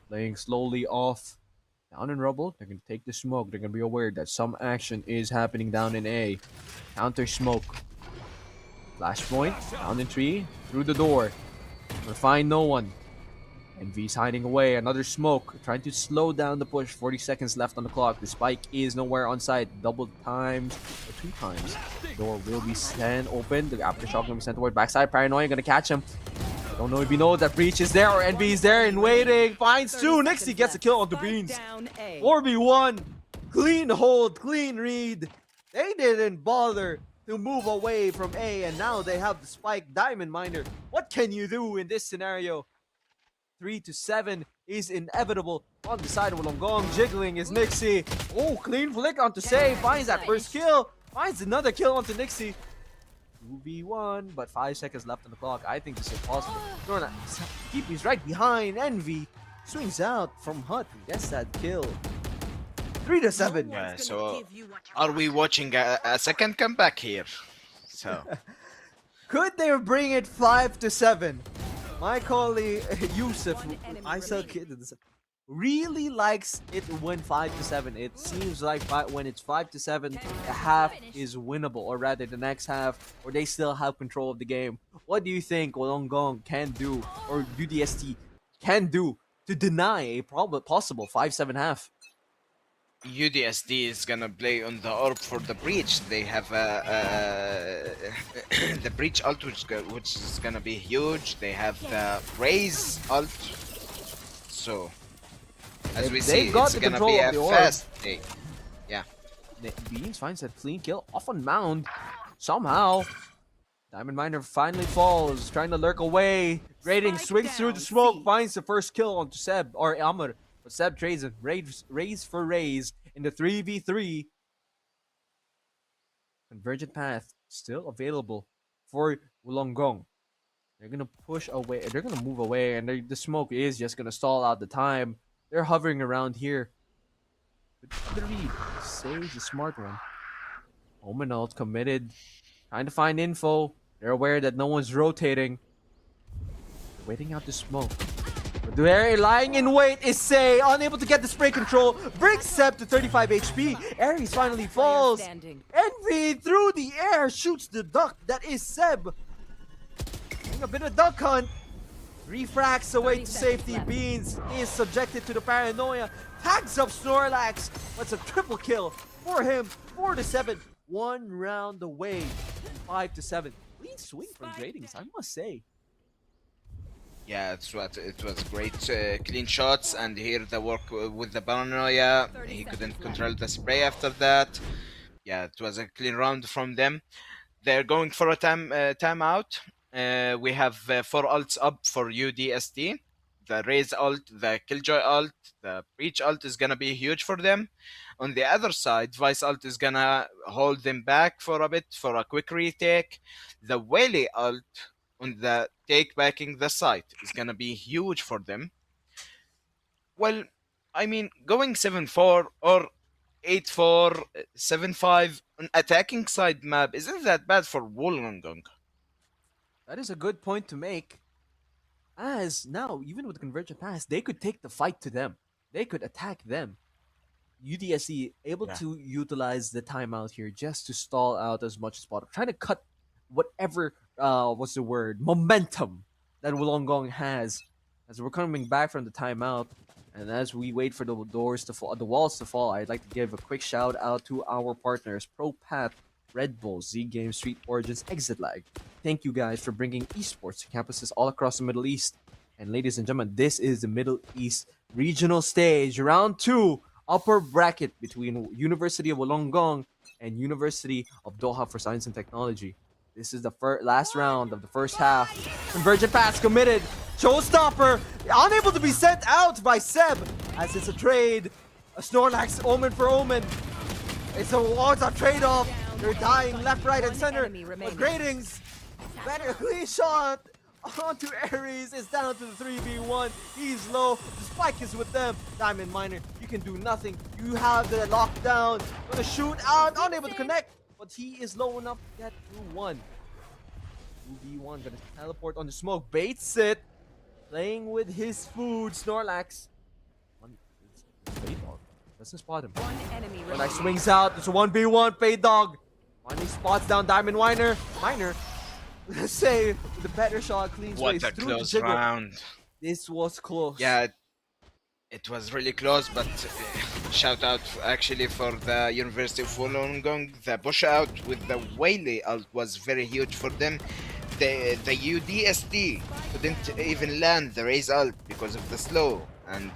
Playing slowly off. Down in rubble, they're gonna take the smoke. They're gonna be aware that some action is happening down in A. Counter smoke. Flashpoint, down in tree, through the door. We'll find no one. Envy's hiding away. Another smoke, trying to slow down the push. 40 seconds left on the clock. The spike is nowhere on site. Double times or 2 times. Door will be sent open. The aftershock will be sent toward backside. Paranoia gonna catch him. Don't know if he knows that Breach is there or Envy is there and waiting. Finds two. Nixie gets a kill on the Beans. 4v1. Clean hold, clean read. They didn't bother to move away from A, and now they have the spike. Diamond Miner, what can you do in this scenario? 3-7 is inevitable on the side of Wollongong. Jiggling is Nixie. Oh, clean flick onto Say. Finds that first kill. Finds another kill onto Nixie. 2v1, but 5 seconds left on the clock. I think this is possible. He's right behind. Envy swings out from Hut and gets that kill. 3-7. Yeah, so are we watching a second comeback here? So Could they bring it 5-7? My colleague Yusuf, I saw kids, really likes it when 5-7. It seems like when it's 5-7, the half is winnable, or rather the next half, or they still have control of the game. What do you think Wollongong can do, or UDST can do to deny a possible 5-7 half? UDSD is gonna play on the orb for the breach. They have the breach ult, which is gonna be huge. They have the raise ult. So as we see, it's gonna be a fast day. Yeah. Beans finds that clean kill off on Mound. Somehow, Diamond Miner finally falls, trying to lurk away. Grading swings through the smoke, finds the first kill onto Seb or Amr. But Seb trades him. Raise for raise in the 3v3. Convergent path still available for Wollongong. They're gonna push away. They're gonna move away, and the smoke is just gonna stall out the time. They're hovering around here. The read. Sage the smart one. Omen ult committed. Trying to find info. They're aware that no one's rotating. They're waiting out the smoke. But there, lying in wait is Say, unable to get the spray control. Brings Seb to 35 HP. Ares finally falls. Envy through the air shoots the duck. That is Seb. Doing a bit of duck hunt. Refracts away to safety. Beans is subjected to the paranoia. Tags up Snorlax. That's a triple kill for him. 4-7. 1 round away. 5-7. Clean swing from Gradings, I must say. Yeah, it was great clean shots, and here the work with the paranoia. He couldn't control the spray after that. Yeah, it was a clean round from them. They're going for a timeout. We have 4 ults up for UDST. The Raze ult, the Killjoy ult, the Breach ult is gonna be huge for them. On the other side, Vice ult is gonna hold them back for a bit for a quick retake. The Whaley ult on the take backing the site is gonna be huge for them. Well, I mean, going 7-4 or 8-4, 7-5 on attacking side map isn't that bad for Wollongong. That is a good point to make. As now, even with Convergent Pass, they could take the fight to them. They could attack them. UDSC able to utilize the timeout here just to stall out as much as possible. Trying to cut whatever, momentum that Wollongong has. As we're coming back from the timeout, and as we wait for the doors to fall, the walls to fall, I'd like to give a quick shout out to our partners, ProPath, Red Bull, Z Games, Street Origins, Exit Lag. Thank you guys for bringing esports to campuses all across the Middle East. And ladies and gentlemen, this is the Middle East regional stage, round 2, upper bracket between University of Wollongong and University of Doha for Science and Technology. This is the last round of the first half. Convergent pass committed. Showstopper unable to be sent out by Seb, as it's a trade. A Snorlax Omen for Omen. It's a trade-off. They're dying left, right, and center. But Gradings, better clean shot onto Ares. It's down to the 3v1. He's low. The spike is with them. Diamond Miner, you can do nothing. You have the lockdown. Gonna shoot out, unable to connect. But but he is low enough to get through one. 2v1 gonna teleport on the smoke, baits it, playing with his food, Snorlax. One Fade Dog doesn't spot him. One enemy Snorlax remaining. swings out, it's a 1v1, Fade Dog. Finally spots down Diamond Miner. Let's say the better shot, clean What space a through the close jiggle. round. This was close. Yeah, it was really close, but shout out actually for the University of Wollongong. The push out with the Whaley ult was very huge for them. The UDST couldn't even land the raise ult because of the slow, and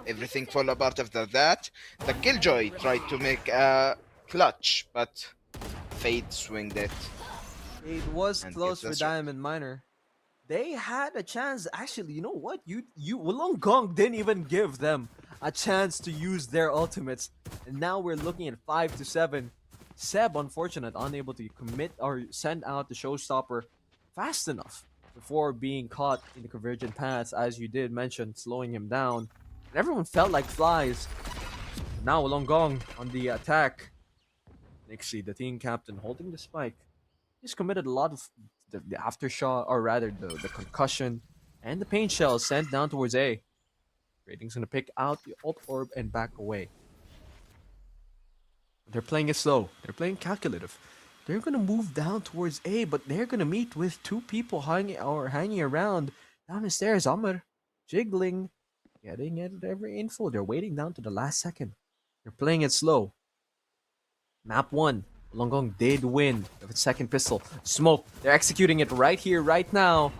everything fell apart after that. The Killjoy tried to make a clutch, but Fade swinged it. It was And close gets for us right. Diamond Miner. They had a chance. Actually, you know what? Wollongong didn't even give them a chance to use their ultimates. And now we're looking at 5-7. Seb, unfortunate, unable to commit or send out the showstopper fast enough before being caught in the convergent paths, as you did mention, slowing him down. And everyone felt like flies. Now Wollongong on the attack. Nixie, the team captain, holding the spike. He's committed a lot of the aftershock, or rather the concussion and the pain shell sent down towards A. Rating's gonna pick out the ult orb and back away. They're playing it slow. They're playing calculative. They're gonna move down towards A, but they're gonna meet with two people hanging around down the stairs. Amr jiggling, getting at every info. They're waiting down to the last second. They're playing it slow. Map 1. Wollongong did win with its second pistol. Smoke. They're executing it right here, right now.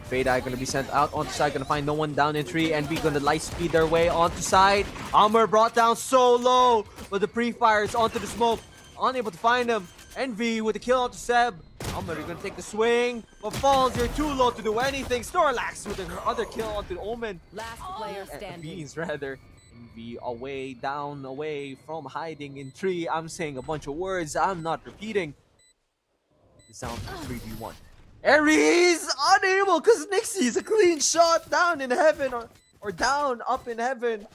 Fade Eye gonna be sent out onto side. Gonna find no one down in tree. NV gonna light speed their way onto side. Amr brought down so low, but the pre-fire is onto the smoke. Unable to find him. NV with the kill onto Seb. Amr, you're gonna take the swing, but falls. You're too low to do anything. Snorlax with the other kill onto Omen. Last player standing. Beans rather. Be away, down, away from hiding in tree. I'm saying a bunch of words. I'm not repeating. It's down to 3v1. Ares unable because Nixie's a clean shot down in heaven or down up in heaven.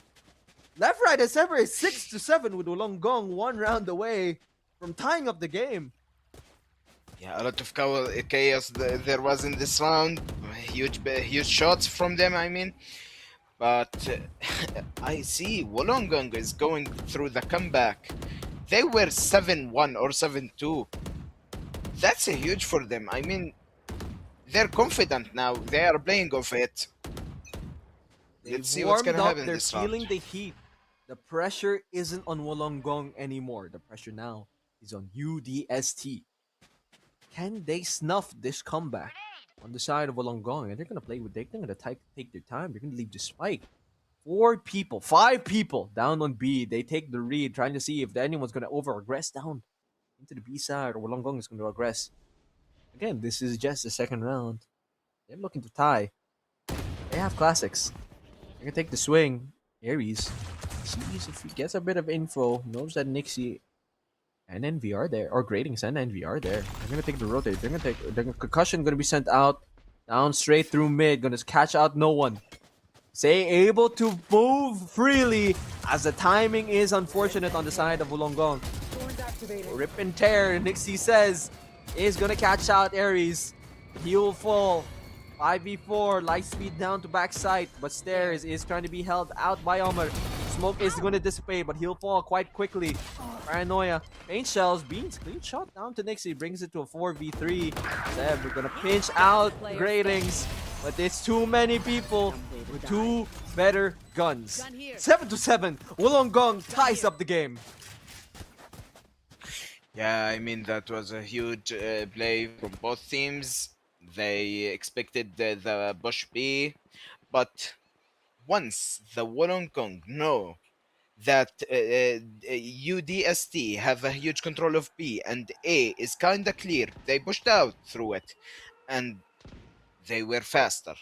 Left right as ever is 6-7 with Wollongong 1 round away from tying up the game. Yeah, a lot of chaos there was in this round. Huge shots from them, I mean. But I see Wollongong is going through the comeback. They were 7-1 or 7-2. That's a huge for them. I mean, they're confident now. They are playing of it. Let's see what's gonna happen They're this feeling round. the heat. The pressure isn't on Wollongong anymore. The pressure now is on UDST. Can they snuff this comeback on the side of Wollongong? And they're gonna play with. They're gonna take their time. They're gonna leave the spike. 5 people down on B. They take the read, trying to see if anyone's gonna over-aggress down into the B side, or Wollongong is gonna aggress. Again, this is just the second round. They're looking to tie. They have classics. They're gonna take the swing. Ares sees if he gets a bit of info, knows that Nixie and NV are there, or Gradings and NV are there. They're gonna take the rotate. Concussion gonna be sent out down straight through mid. Gonna catch out no one. Say able to move freely as the timing is unfortunate on the side of Wollongong. Rip and tear, Nixie says, is gonna catch out Ares. He will fall. 5v4, light speed down to backside, but Stairs is trying to be held out by Omar. Smoke is gonna dissipate, but he'll fall quite quickly. Paranoia. Paint shells, Beans, clean shot down to Nixie, brings it to a 4v3. Seb, we're gonna pinch out Gradings, but it's too many people with two better guns. 7-7, Wollongong ties up the game. Yeah, I mean, that was a huge play from both teams. They expected the Bush B, but once the Wollongong know that UDST have a huge control of B and A is kinda clear, they pushed out through it, and they were faster.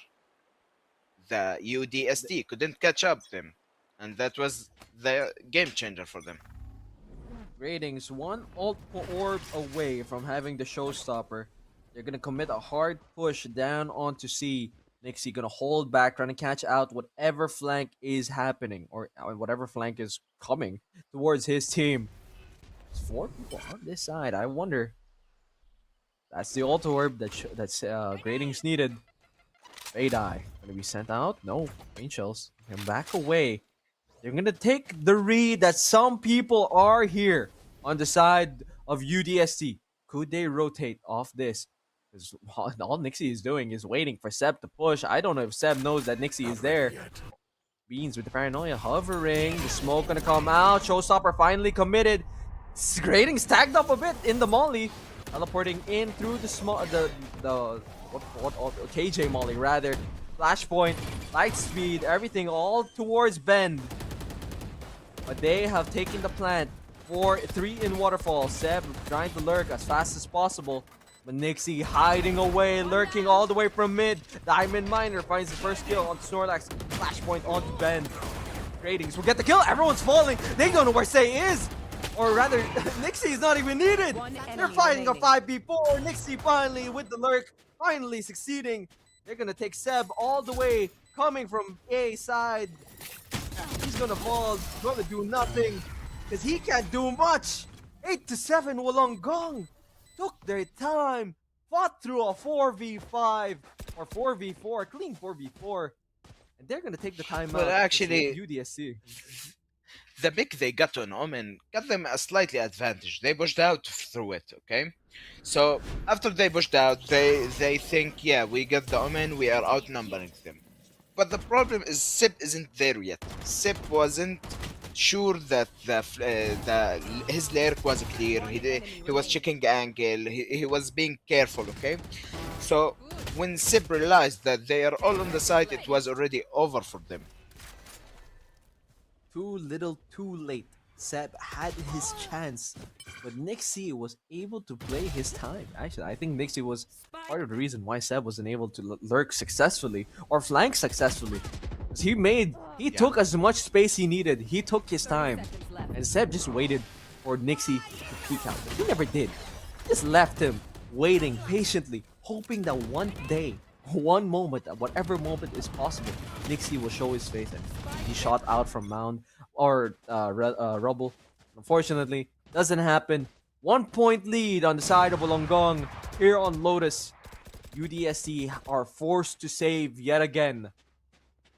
The UDST couldn't catch up them, and that was the game changer for them. Ratings, one ult orb away from having the showstopper. They're gonna commit a hard push down onto C. Nixie gonna hold back, trying to catch out whatever flank is happening, or whatever flank is coming towards his team. There's 4 people on this side. I wonder. That's the auto orb that's grading's needed. Fade Eye. Gonna be sent out? No. Rain shells. And back away. They're gonna take the read that some people are here on the side of UDST. Could they rotate off this? Because all Nixie is doing is waiting for Seb to push. I don't know if Seb knows that Nixie is there. Beans with the paranoia hovering. The smoke gonna come out. Showstopper finally committed. Grading stacked up a bit in the molly. Teleporting in through the KJ molly rather. Flashpoint, light speed, everything all towards Bend. But they have taken the plant for 3 in Waterfall. Seb trying to lurk as fast as possible. But Nixie hiding away, lurking all the way from mid. Diamond Miner finds the first kill on Snorlax. Flashpoint onto Ben. Gradings will get the kill. Everyone's falling. They don't know where Say is. Or rather, Nixie is not even needed. They're fighting a 5v4. Nixie finally with the lurk. Finally succeeding. They're going to take Seb all the way. Coming from A side. He's going to fall. Going to do nothing. Because he can't do much. 8-7 Wollongong. Took their time, fought through a 4v5 or 4v4, clean 4v4, and they're gonna take the time But out. actually, UDSC. the pick they got on Omen got them a slightly advantage. They pushed out through it, okay? So after they pushed out, they think, yeah, we got the Omen, we are outnumbering them. But the problem is Sip isn't there yet. Sip wasn't sure that his lyric was clear. He was checking angle. He was being careful. Okay, so when Sip realized that they are all on the side, it was already over for them. Too little, too late. Seb had his chance, but Nixie was able to play his time. Actually, I think Nixie was part of the reason why Seb wasn't able to lurk successfully or flank successfully. He took as much space he needed. He took his time, and Seb just waited for Nixie to peek out. But he never did. He just left him waiting patiently, hoping that one day, one moment, whatever moment is possible, Nixie will show his face and he shot out from Mound or Rubble. Unfortunately, doesn't happen. 1 point lead on the side of Wollongong here on Lotus. UDSC are forced to save yet again.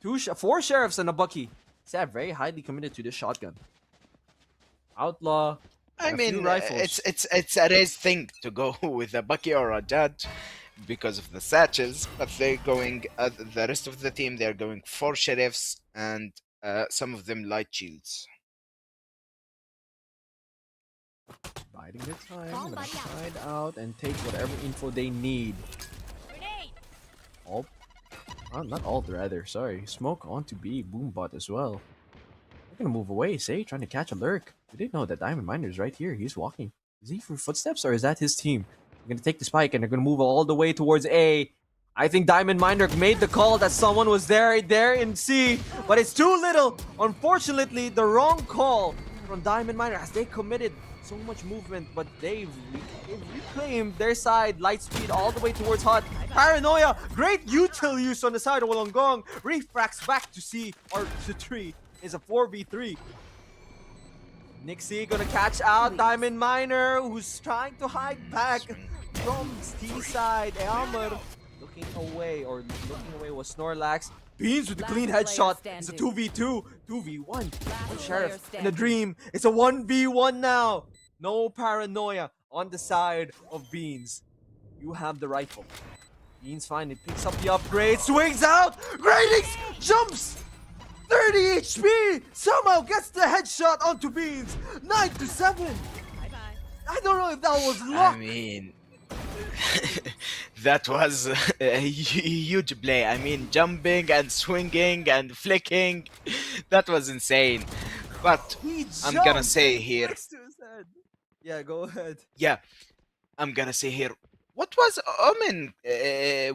4 sheriffs and a Bucky. Seb very highly committed to this shotgun. Outlaw. I and a few mean, rifles. it's a race thing to go with a Bucky or a Judge because of the satchels, but they're going. The rest of the team, they're going 4 sheriffs and some of them light shields. Biding their time, gonna hide out and take whatever info they need. Alt? Not alt rather, sorry. Smoke onto B, Boombot as well. They're gonna move away, Say, trying to catch a lurk. We didn't know that Diamond Miner is right here. He's walking. Is he for footsteps or is that his team? They're gonna take the spike and they're gonna move all the way towards A. I think Diamond Miner made the call that someone was there in C, but it's too little. Unfortunately, the wrong call from Diamond Miner as they committed so much movement, but they've reclaimed their side. Light speed all the way towards Hut. Paranoia, great util use on the side of Wollongong. Refracts back to C or to 3 is a 4v3. Nixie gonna catch out Diamond Miner, who's trying to hide back from T side. Elmer looking away was Snorlax. Beans with the clean headshot. It's a 2v2, 2v1. One sheriff in a dream. It's a 1v1 now. No paranoia on the side of Beans. You have the rifle. Beans finally picks up the upgrade, swings out. Gradings jumps. 30 HP. Somehow gets the headshot onto Beans. 9-7. I don't know if that was luck. I mean, that was a huge play. I mean, jumping and swinging and flicking, that was insane. But I'm gonna say here, Next to his head. Yeah, go ahead. yeah, I'm gonna say here, what was Omen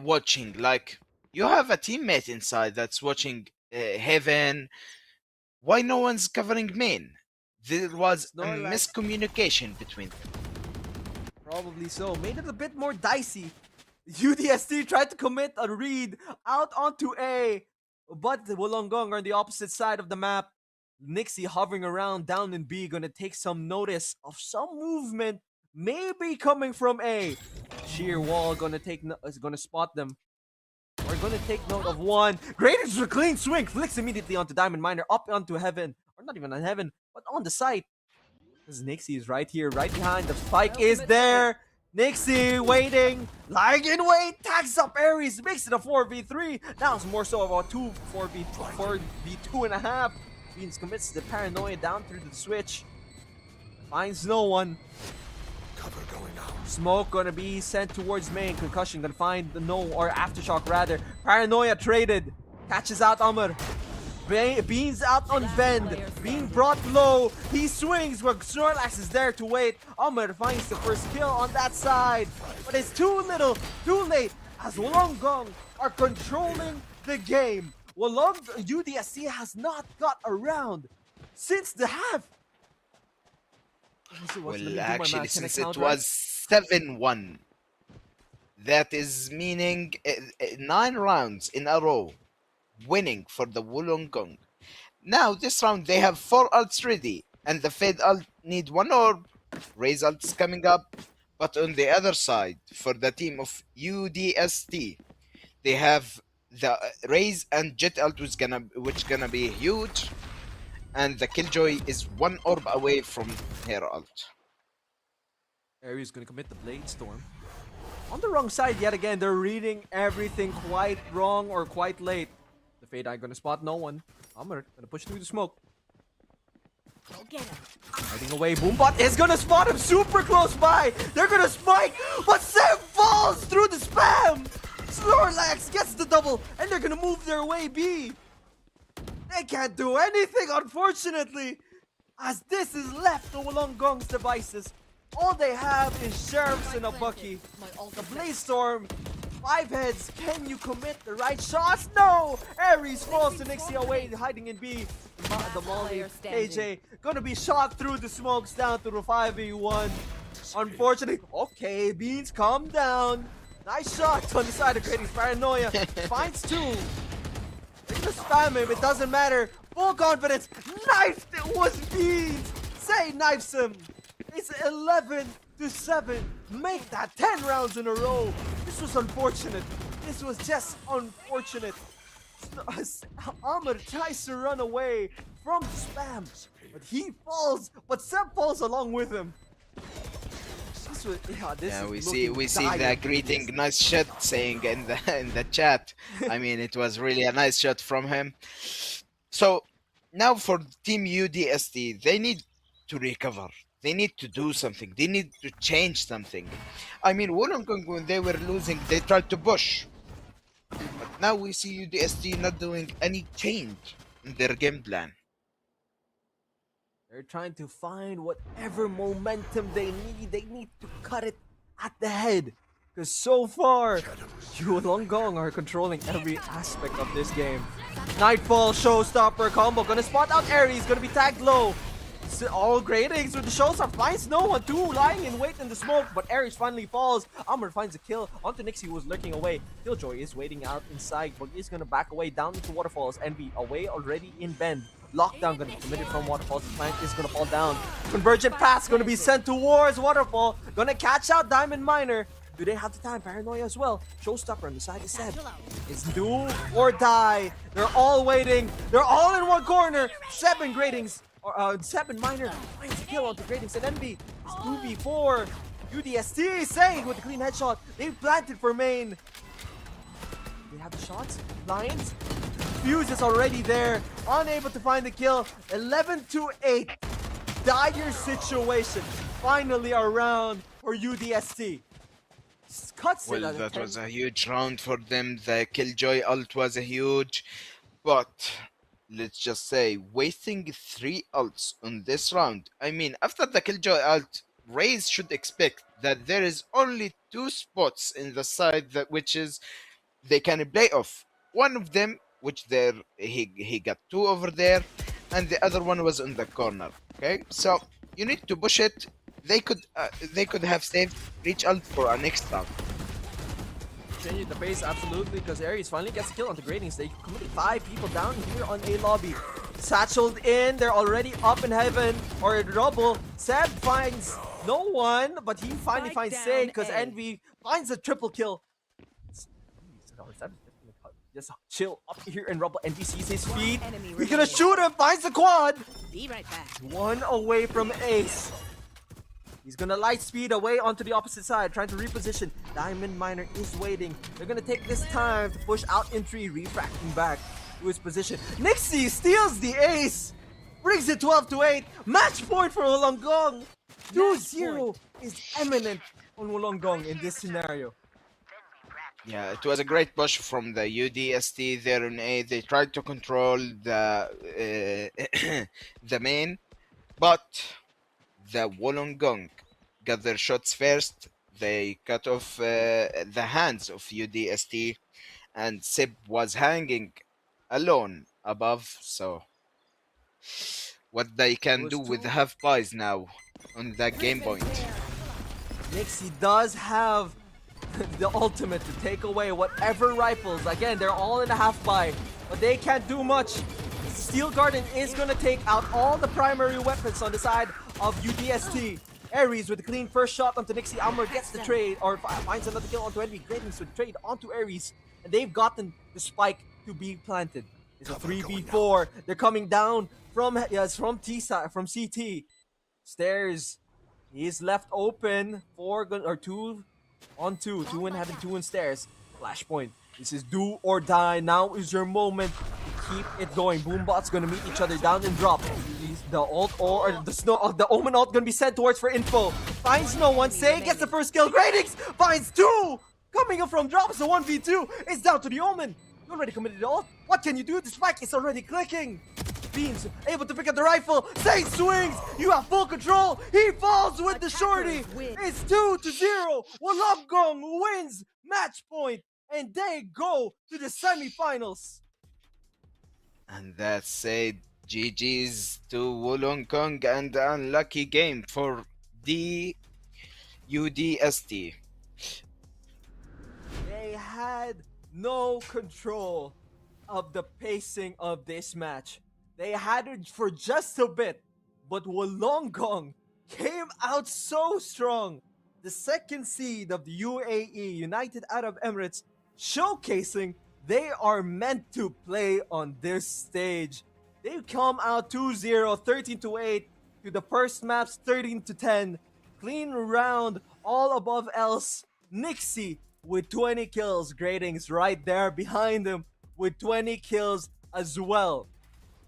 watching? Like, you have a teammate inside that's watching Heaven. Why no one's covering main? There was a Snorlax. miscommunication between them. Probably so. Made it a bit more dicey. UDST tried to commit a read out onto A, but the Wollongong are on the opposite side of the map. Nixie hovering around down in B, gonna take some notice of some movement, maybe coming from A. Sheer wall is gonna spot them. We're gonna take note of one. Great is a clean swing, flicks immediately onto Diamond Miner, up onto heaven, or not even on heaven, but on the site. Because Nixie is right here, right behind. The spike is there. Nixie waiting, lying in wait, tags up Ares, makes it a 4v3. Now it's more so about 4v2.5. Beans commits the paranoia down through the switch. Finds no one. Cover going out. Smoke gonna be sent towards main. Concussion gonna find the no, or aftershock rather. Paranoia traded. Catches out Amr. Beans out on bend. Being brought low. He swings, but Snorlax is there to wait. Amr finds the first kill on that side. But it's too little, too late, as Wollongong are controlling the game. UDSC has not got around since the half. Well, actually, since it was 7-1, that is meaning 9 rounds in a row winning for the Wollongong. Now, this round, they have 4 ults ready, and the Fade ult need 1 orb. Raze ult's coming up. But on the other side, for the team of UDST, they have the Raze and Jet ult, which gonna be huge. And the Killjoy is 1 orb away from her ult. Ares gonna commit the Blade Storm. On the wrong side yet again, they're reading everything quite wrong or quite late. The Fade Eye gonna spot no one. Amr gonna push through the smoke. Go get him. Hiding away, Boombot is gonna spot him super close by. They're gonna spike, but Sam falls through the spam. Snorlax gets the double, and they're gonna move their way B. They can't do anything, unfortunately, as this is left to Wollongong's devices. All they have is Sheriffs and a Bucky. The Blaze Storm, 5 heads. Can you commit the right shots? No! Ares falls to Nixie away, hiding in B. The Molly, AJ, gonna be shot through the smokes down to the 5v1. Unfortunately, okay, Beans, calm down. Nice shot on the side of Grady's Paranoia. Finds 2. They're gonna spam him, it doesn't matter. Full confidence. Knifed it was Beans. Say knifes him. It's 11-7. Make that 10 rounds in a row. This was unfortunate. This was just unfortunate. Amr tries to run away from spam, but he falls. But Sam falls along with him. We see the greeting, nice shot saying in the chat. I mean, it was really a nice shot from him. So now for Team UDST, they need to recover. They need to do something. They need to change something. I mean, Wollongong, when they were losing, they tried to push. But now we see UDST not doing any change in their game plan. They're trying to find whatever momentum they need. They need to cut it at the head. Because so far, Wollongong are controlling every aspect of this game. Nightfall, Showstopper combo. Gonna spot out Ares. Gonna be tagged low. All gradings with the Showstopper. Finds no one. 2 lying in wait in the smoke. But Ares finally falls. Amr finds a kill onto Nixie, who was lurking away. Killjoy is waiting out inside. But he's gonna back away down into Waterfalls and be away already in Bend. Lockdown gonna be committed from Waterfalls. The plant is gonna fall down. Convergent pass gonna be sent towards Waterfall. Gonna catch out Diamond Miner. Do they have the time? Paranoia as well. Showstopper on the side is set. It's do or die. They're all waiting. They're all in one corner. 7 gradings. 7 Miner finds a kill onto gradings and MB. It's 2v4. UDST saying with a clean headshot. They planted for main. They have the shots. Lions. Fuse is already there. Unable to find the kill. 11-8. Dire situation. Finally around for UDST. Cuts Well, that was a huge round for them. The Killjoy ult was a huge, but let's just say wasting 3 ults on this round. I mean, after the Killjoy ult, Raze should expect that there is only 2 spots in the side that which is they can play off. One of them, which there he got 2 over there, and the other one was in the corner. Okay, so you need to push it. They could have saved Reach ult for our next round. continue the pace, absolutely, because Aries finally gets a kill on the gradings. They committed 5 people down here on A lobby. Satcheled in, they're already up in heaven, or rubble. Seb finds no one, but he finally Spike finds down Say, because A. Envy finds a triple kill. Just chill up here in rubble. Envy sees his feet. enemy He's gonna remaining. shoot him, finds the quad. Be right back. One away from Ace. He's gonna light speed away onto the opposite side, trying to reposition. Diamond Miner is waiting. They're gonna take this time to push out in 3, refracting back to his position. Nixie steals the ace, brings it 12-8. Match point for Wollongong. 2-0 is imminent on Wollongong in this scenario. Yeah, it was a great push from the UDST there in A. They tried to control the the main, but the Wollongong got their shots first. They cut off the hands of UDST, and Sib was hanging alone above. So, what they can was do with too- half buys now on that game point? Nixie does have the ultimate to take away whatever rifles. Again, they're all in a half buy, but they can't do much. Steel Garden is gonna take out all the primary weapons on the side of UDST. Aries with a clean first shot onto Nixie. Almer gets the trade, or finds another kill onto Envy. Gradings with trade onto Aries, and they've gotten the spike to be planted. It's a 3v4. They're coming down from T side, from CT. Stairs. He's left open. 2 on 2. 2 in heaven, 2 in stairs. Flashpoint. This is do or die. Now is your moment to keep it going. Boombot's gonna meet each other down and drop. The ult or the snow, the Omen ult gonna be sent towards for info. Finds no one. Say gets the first kill. Gradings finds 2. Coming up from drops. The 1v2. It's down to the Omen. You already committed the ult. What can you do? The spike is already clicking. Beans able to pick up the rifle. Say swings. You have full control. He falls with the shorty. It's 2-0. Wollongong wins match point, and they go to the semifinals. And that's said. GG's to Wollongong and unlucky game for the UDST. They had no control of the pacing of this match. They had it for just a bit, but Wollongong came out so strong. The second seed of the UAE, United Arab Emirates, showcasing they are meant to play on this stage. They come out 2-0, 13-8 to the first maps, 13-10. Clean round, all above else. Nixie with 20 kills, Gradings right there behind him with 20 kills as well.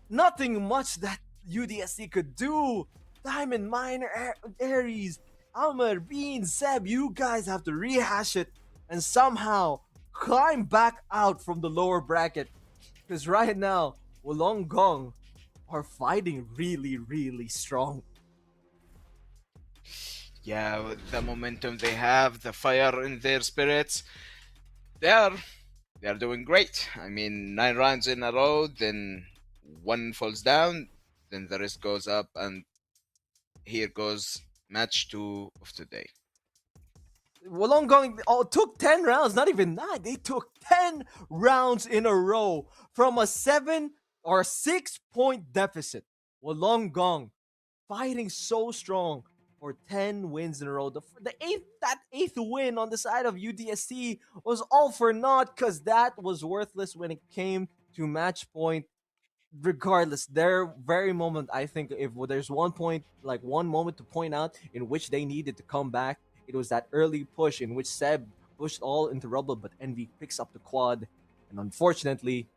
Nothing much that UDSC could do. Diamond Miner, Aries, Almer, Bean, Seb, you guys have to rehash it and somehow climb back out from the lower bracket. Because right now, Wollongong are fighting really, really strong. Yeah, with the momentum they have, the fire in their spirits, they are doing great. I mean, 9 rounds in a row, then one falls down, then the rest goes up, and here goes match 2 of today. Wollongong took 10 rounds, not even 9. They took 10 rounds in a row from a 7 or 6-point deficit. Wollongong fighting so strong for 10 wins in a row. That eighth win on the side of UDSC was all for naught because that was worthless when it came to match point. Regardless, their very moment, I think if there's one moment to point out in which they needed to come back, it was that early push in which Seb pushed all into rubble, but Envy picks up the quad. And unfortunately,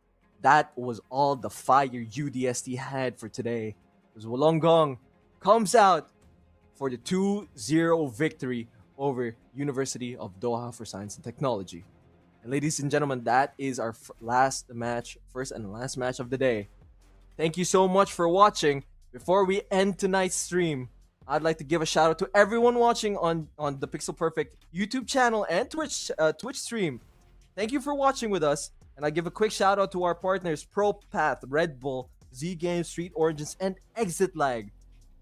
that was all the fire UDST had for today. Because Wollongong comes out for the 2-0 victory over University of Doha for Science and Technology. And ladies and gentlemen, that is our first and last match of the day. Thank you so much for watching. Before we end tonight's stream, I'd like to give a shout out to everyone watching on the Pixel Perfect YouTube channel and Twitch stream. Thank you for watching with us. And I give a quick shout out to our partners ProPath, Red Bull, Z Games, Street Origins, and Exit Lag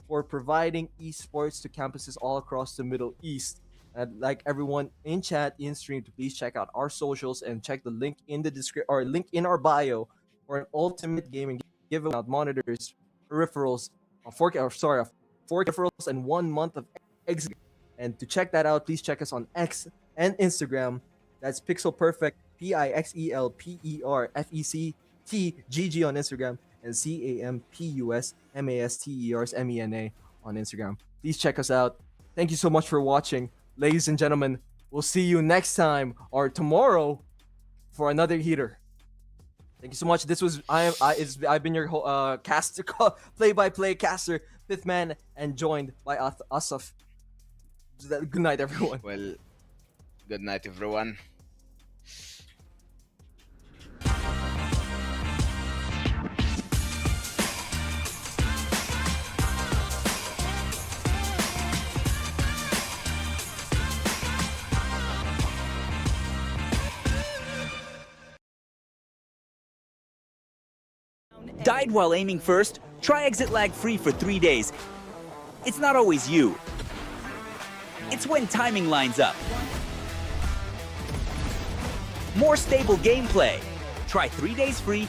for providing esports to campuses all across the Middle East. I'd like everyone in chat, in stream, to please check out our socials and check the link in the description or link in our bio for an ultimate gaming giveaway out monitors, peripherals, 4 peripherals, and 1 month of exit. And to check that out, please check us on X and Instagram. That's Pixel Perfect, PIXELPERFECTGG on Instagram, and CAMPUSMASTERsMENA on Instagram. Please check us out. Thank you so much for watching. Ladies and gentlemen, we'll see you next time or tomorrow for another heater. Thank you so much. This was I've been your caster, play-by-play caster, Fifth Man, and joined by Asaf. Good night, everyone. Well, good night, everyone. Died while aiming first? Try exit lag free for 3 days. It's not always you. It's when timing lines up. More stable gameplay. Try 3 days free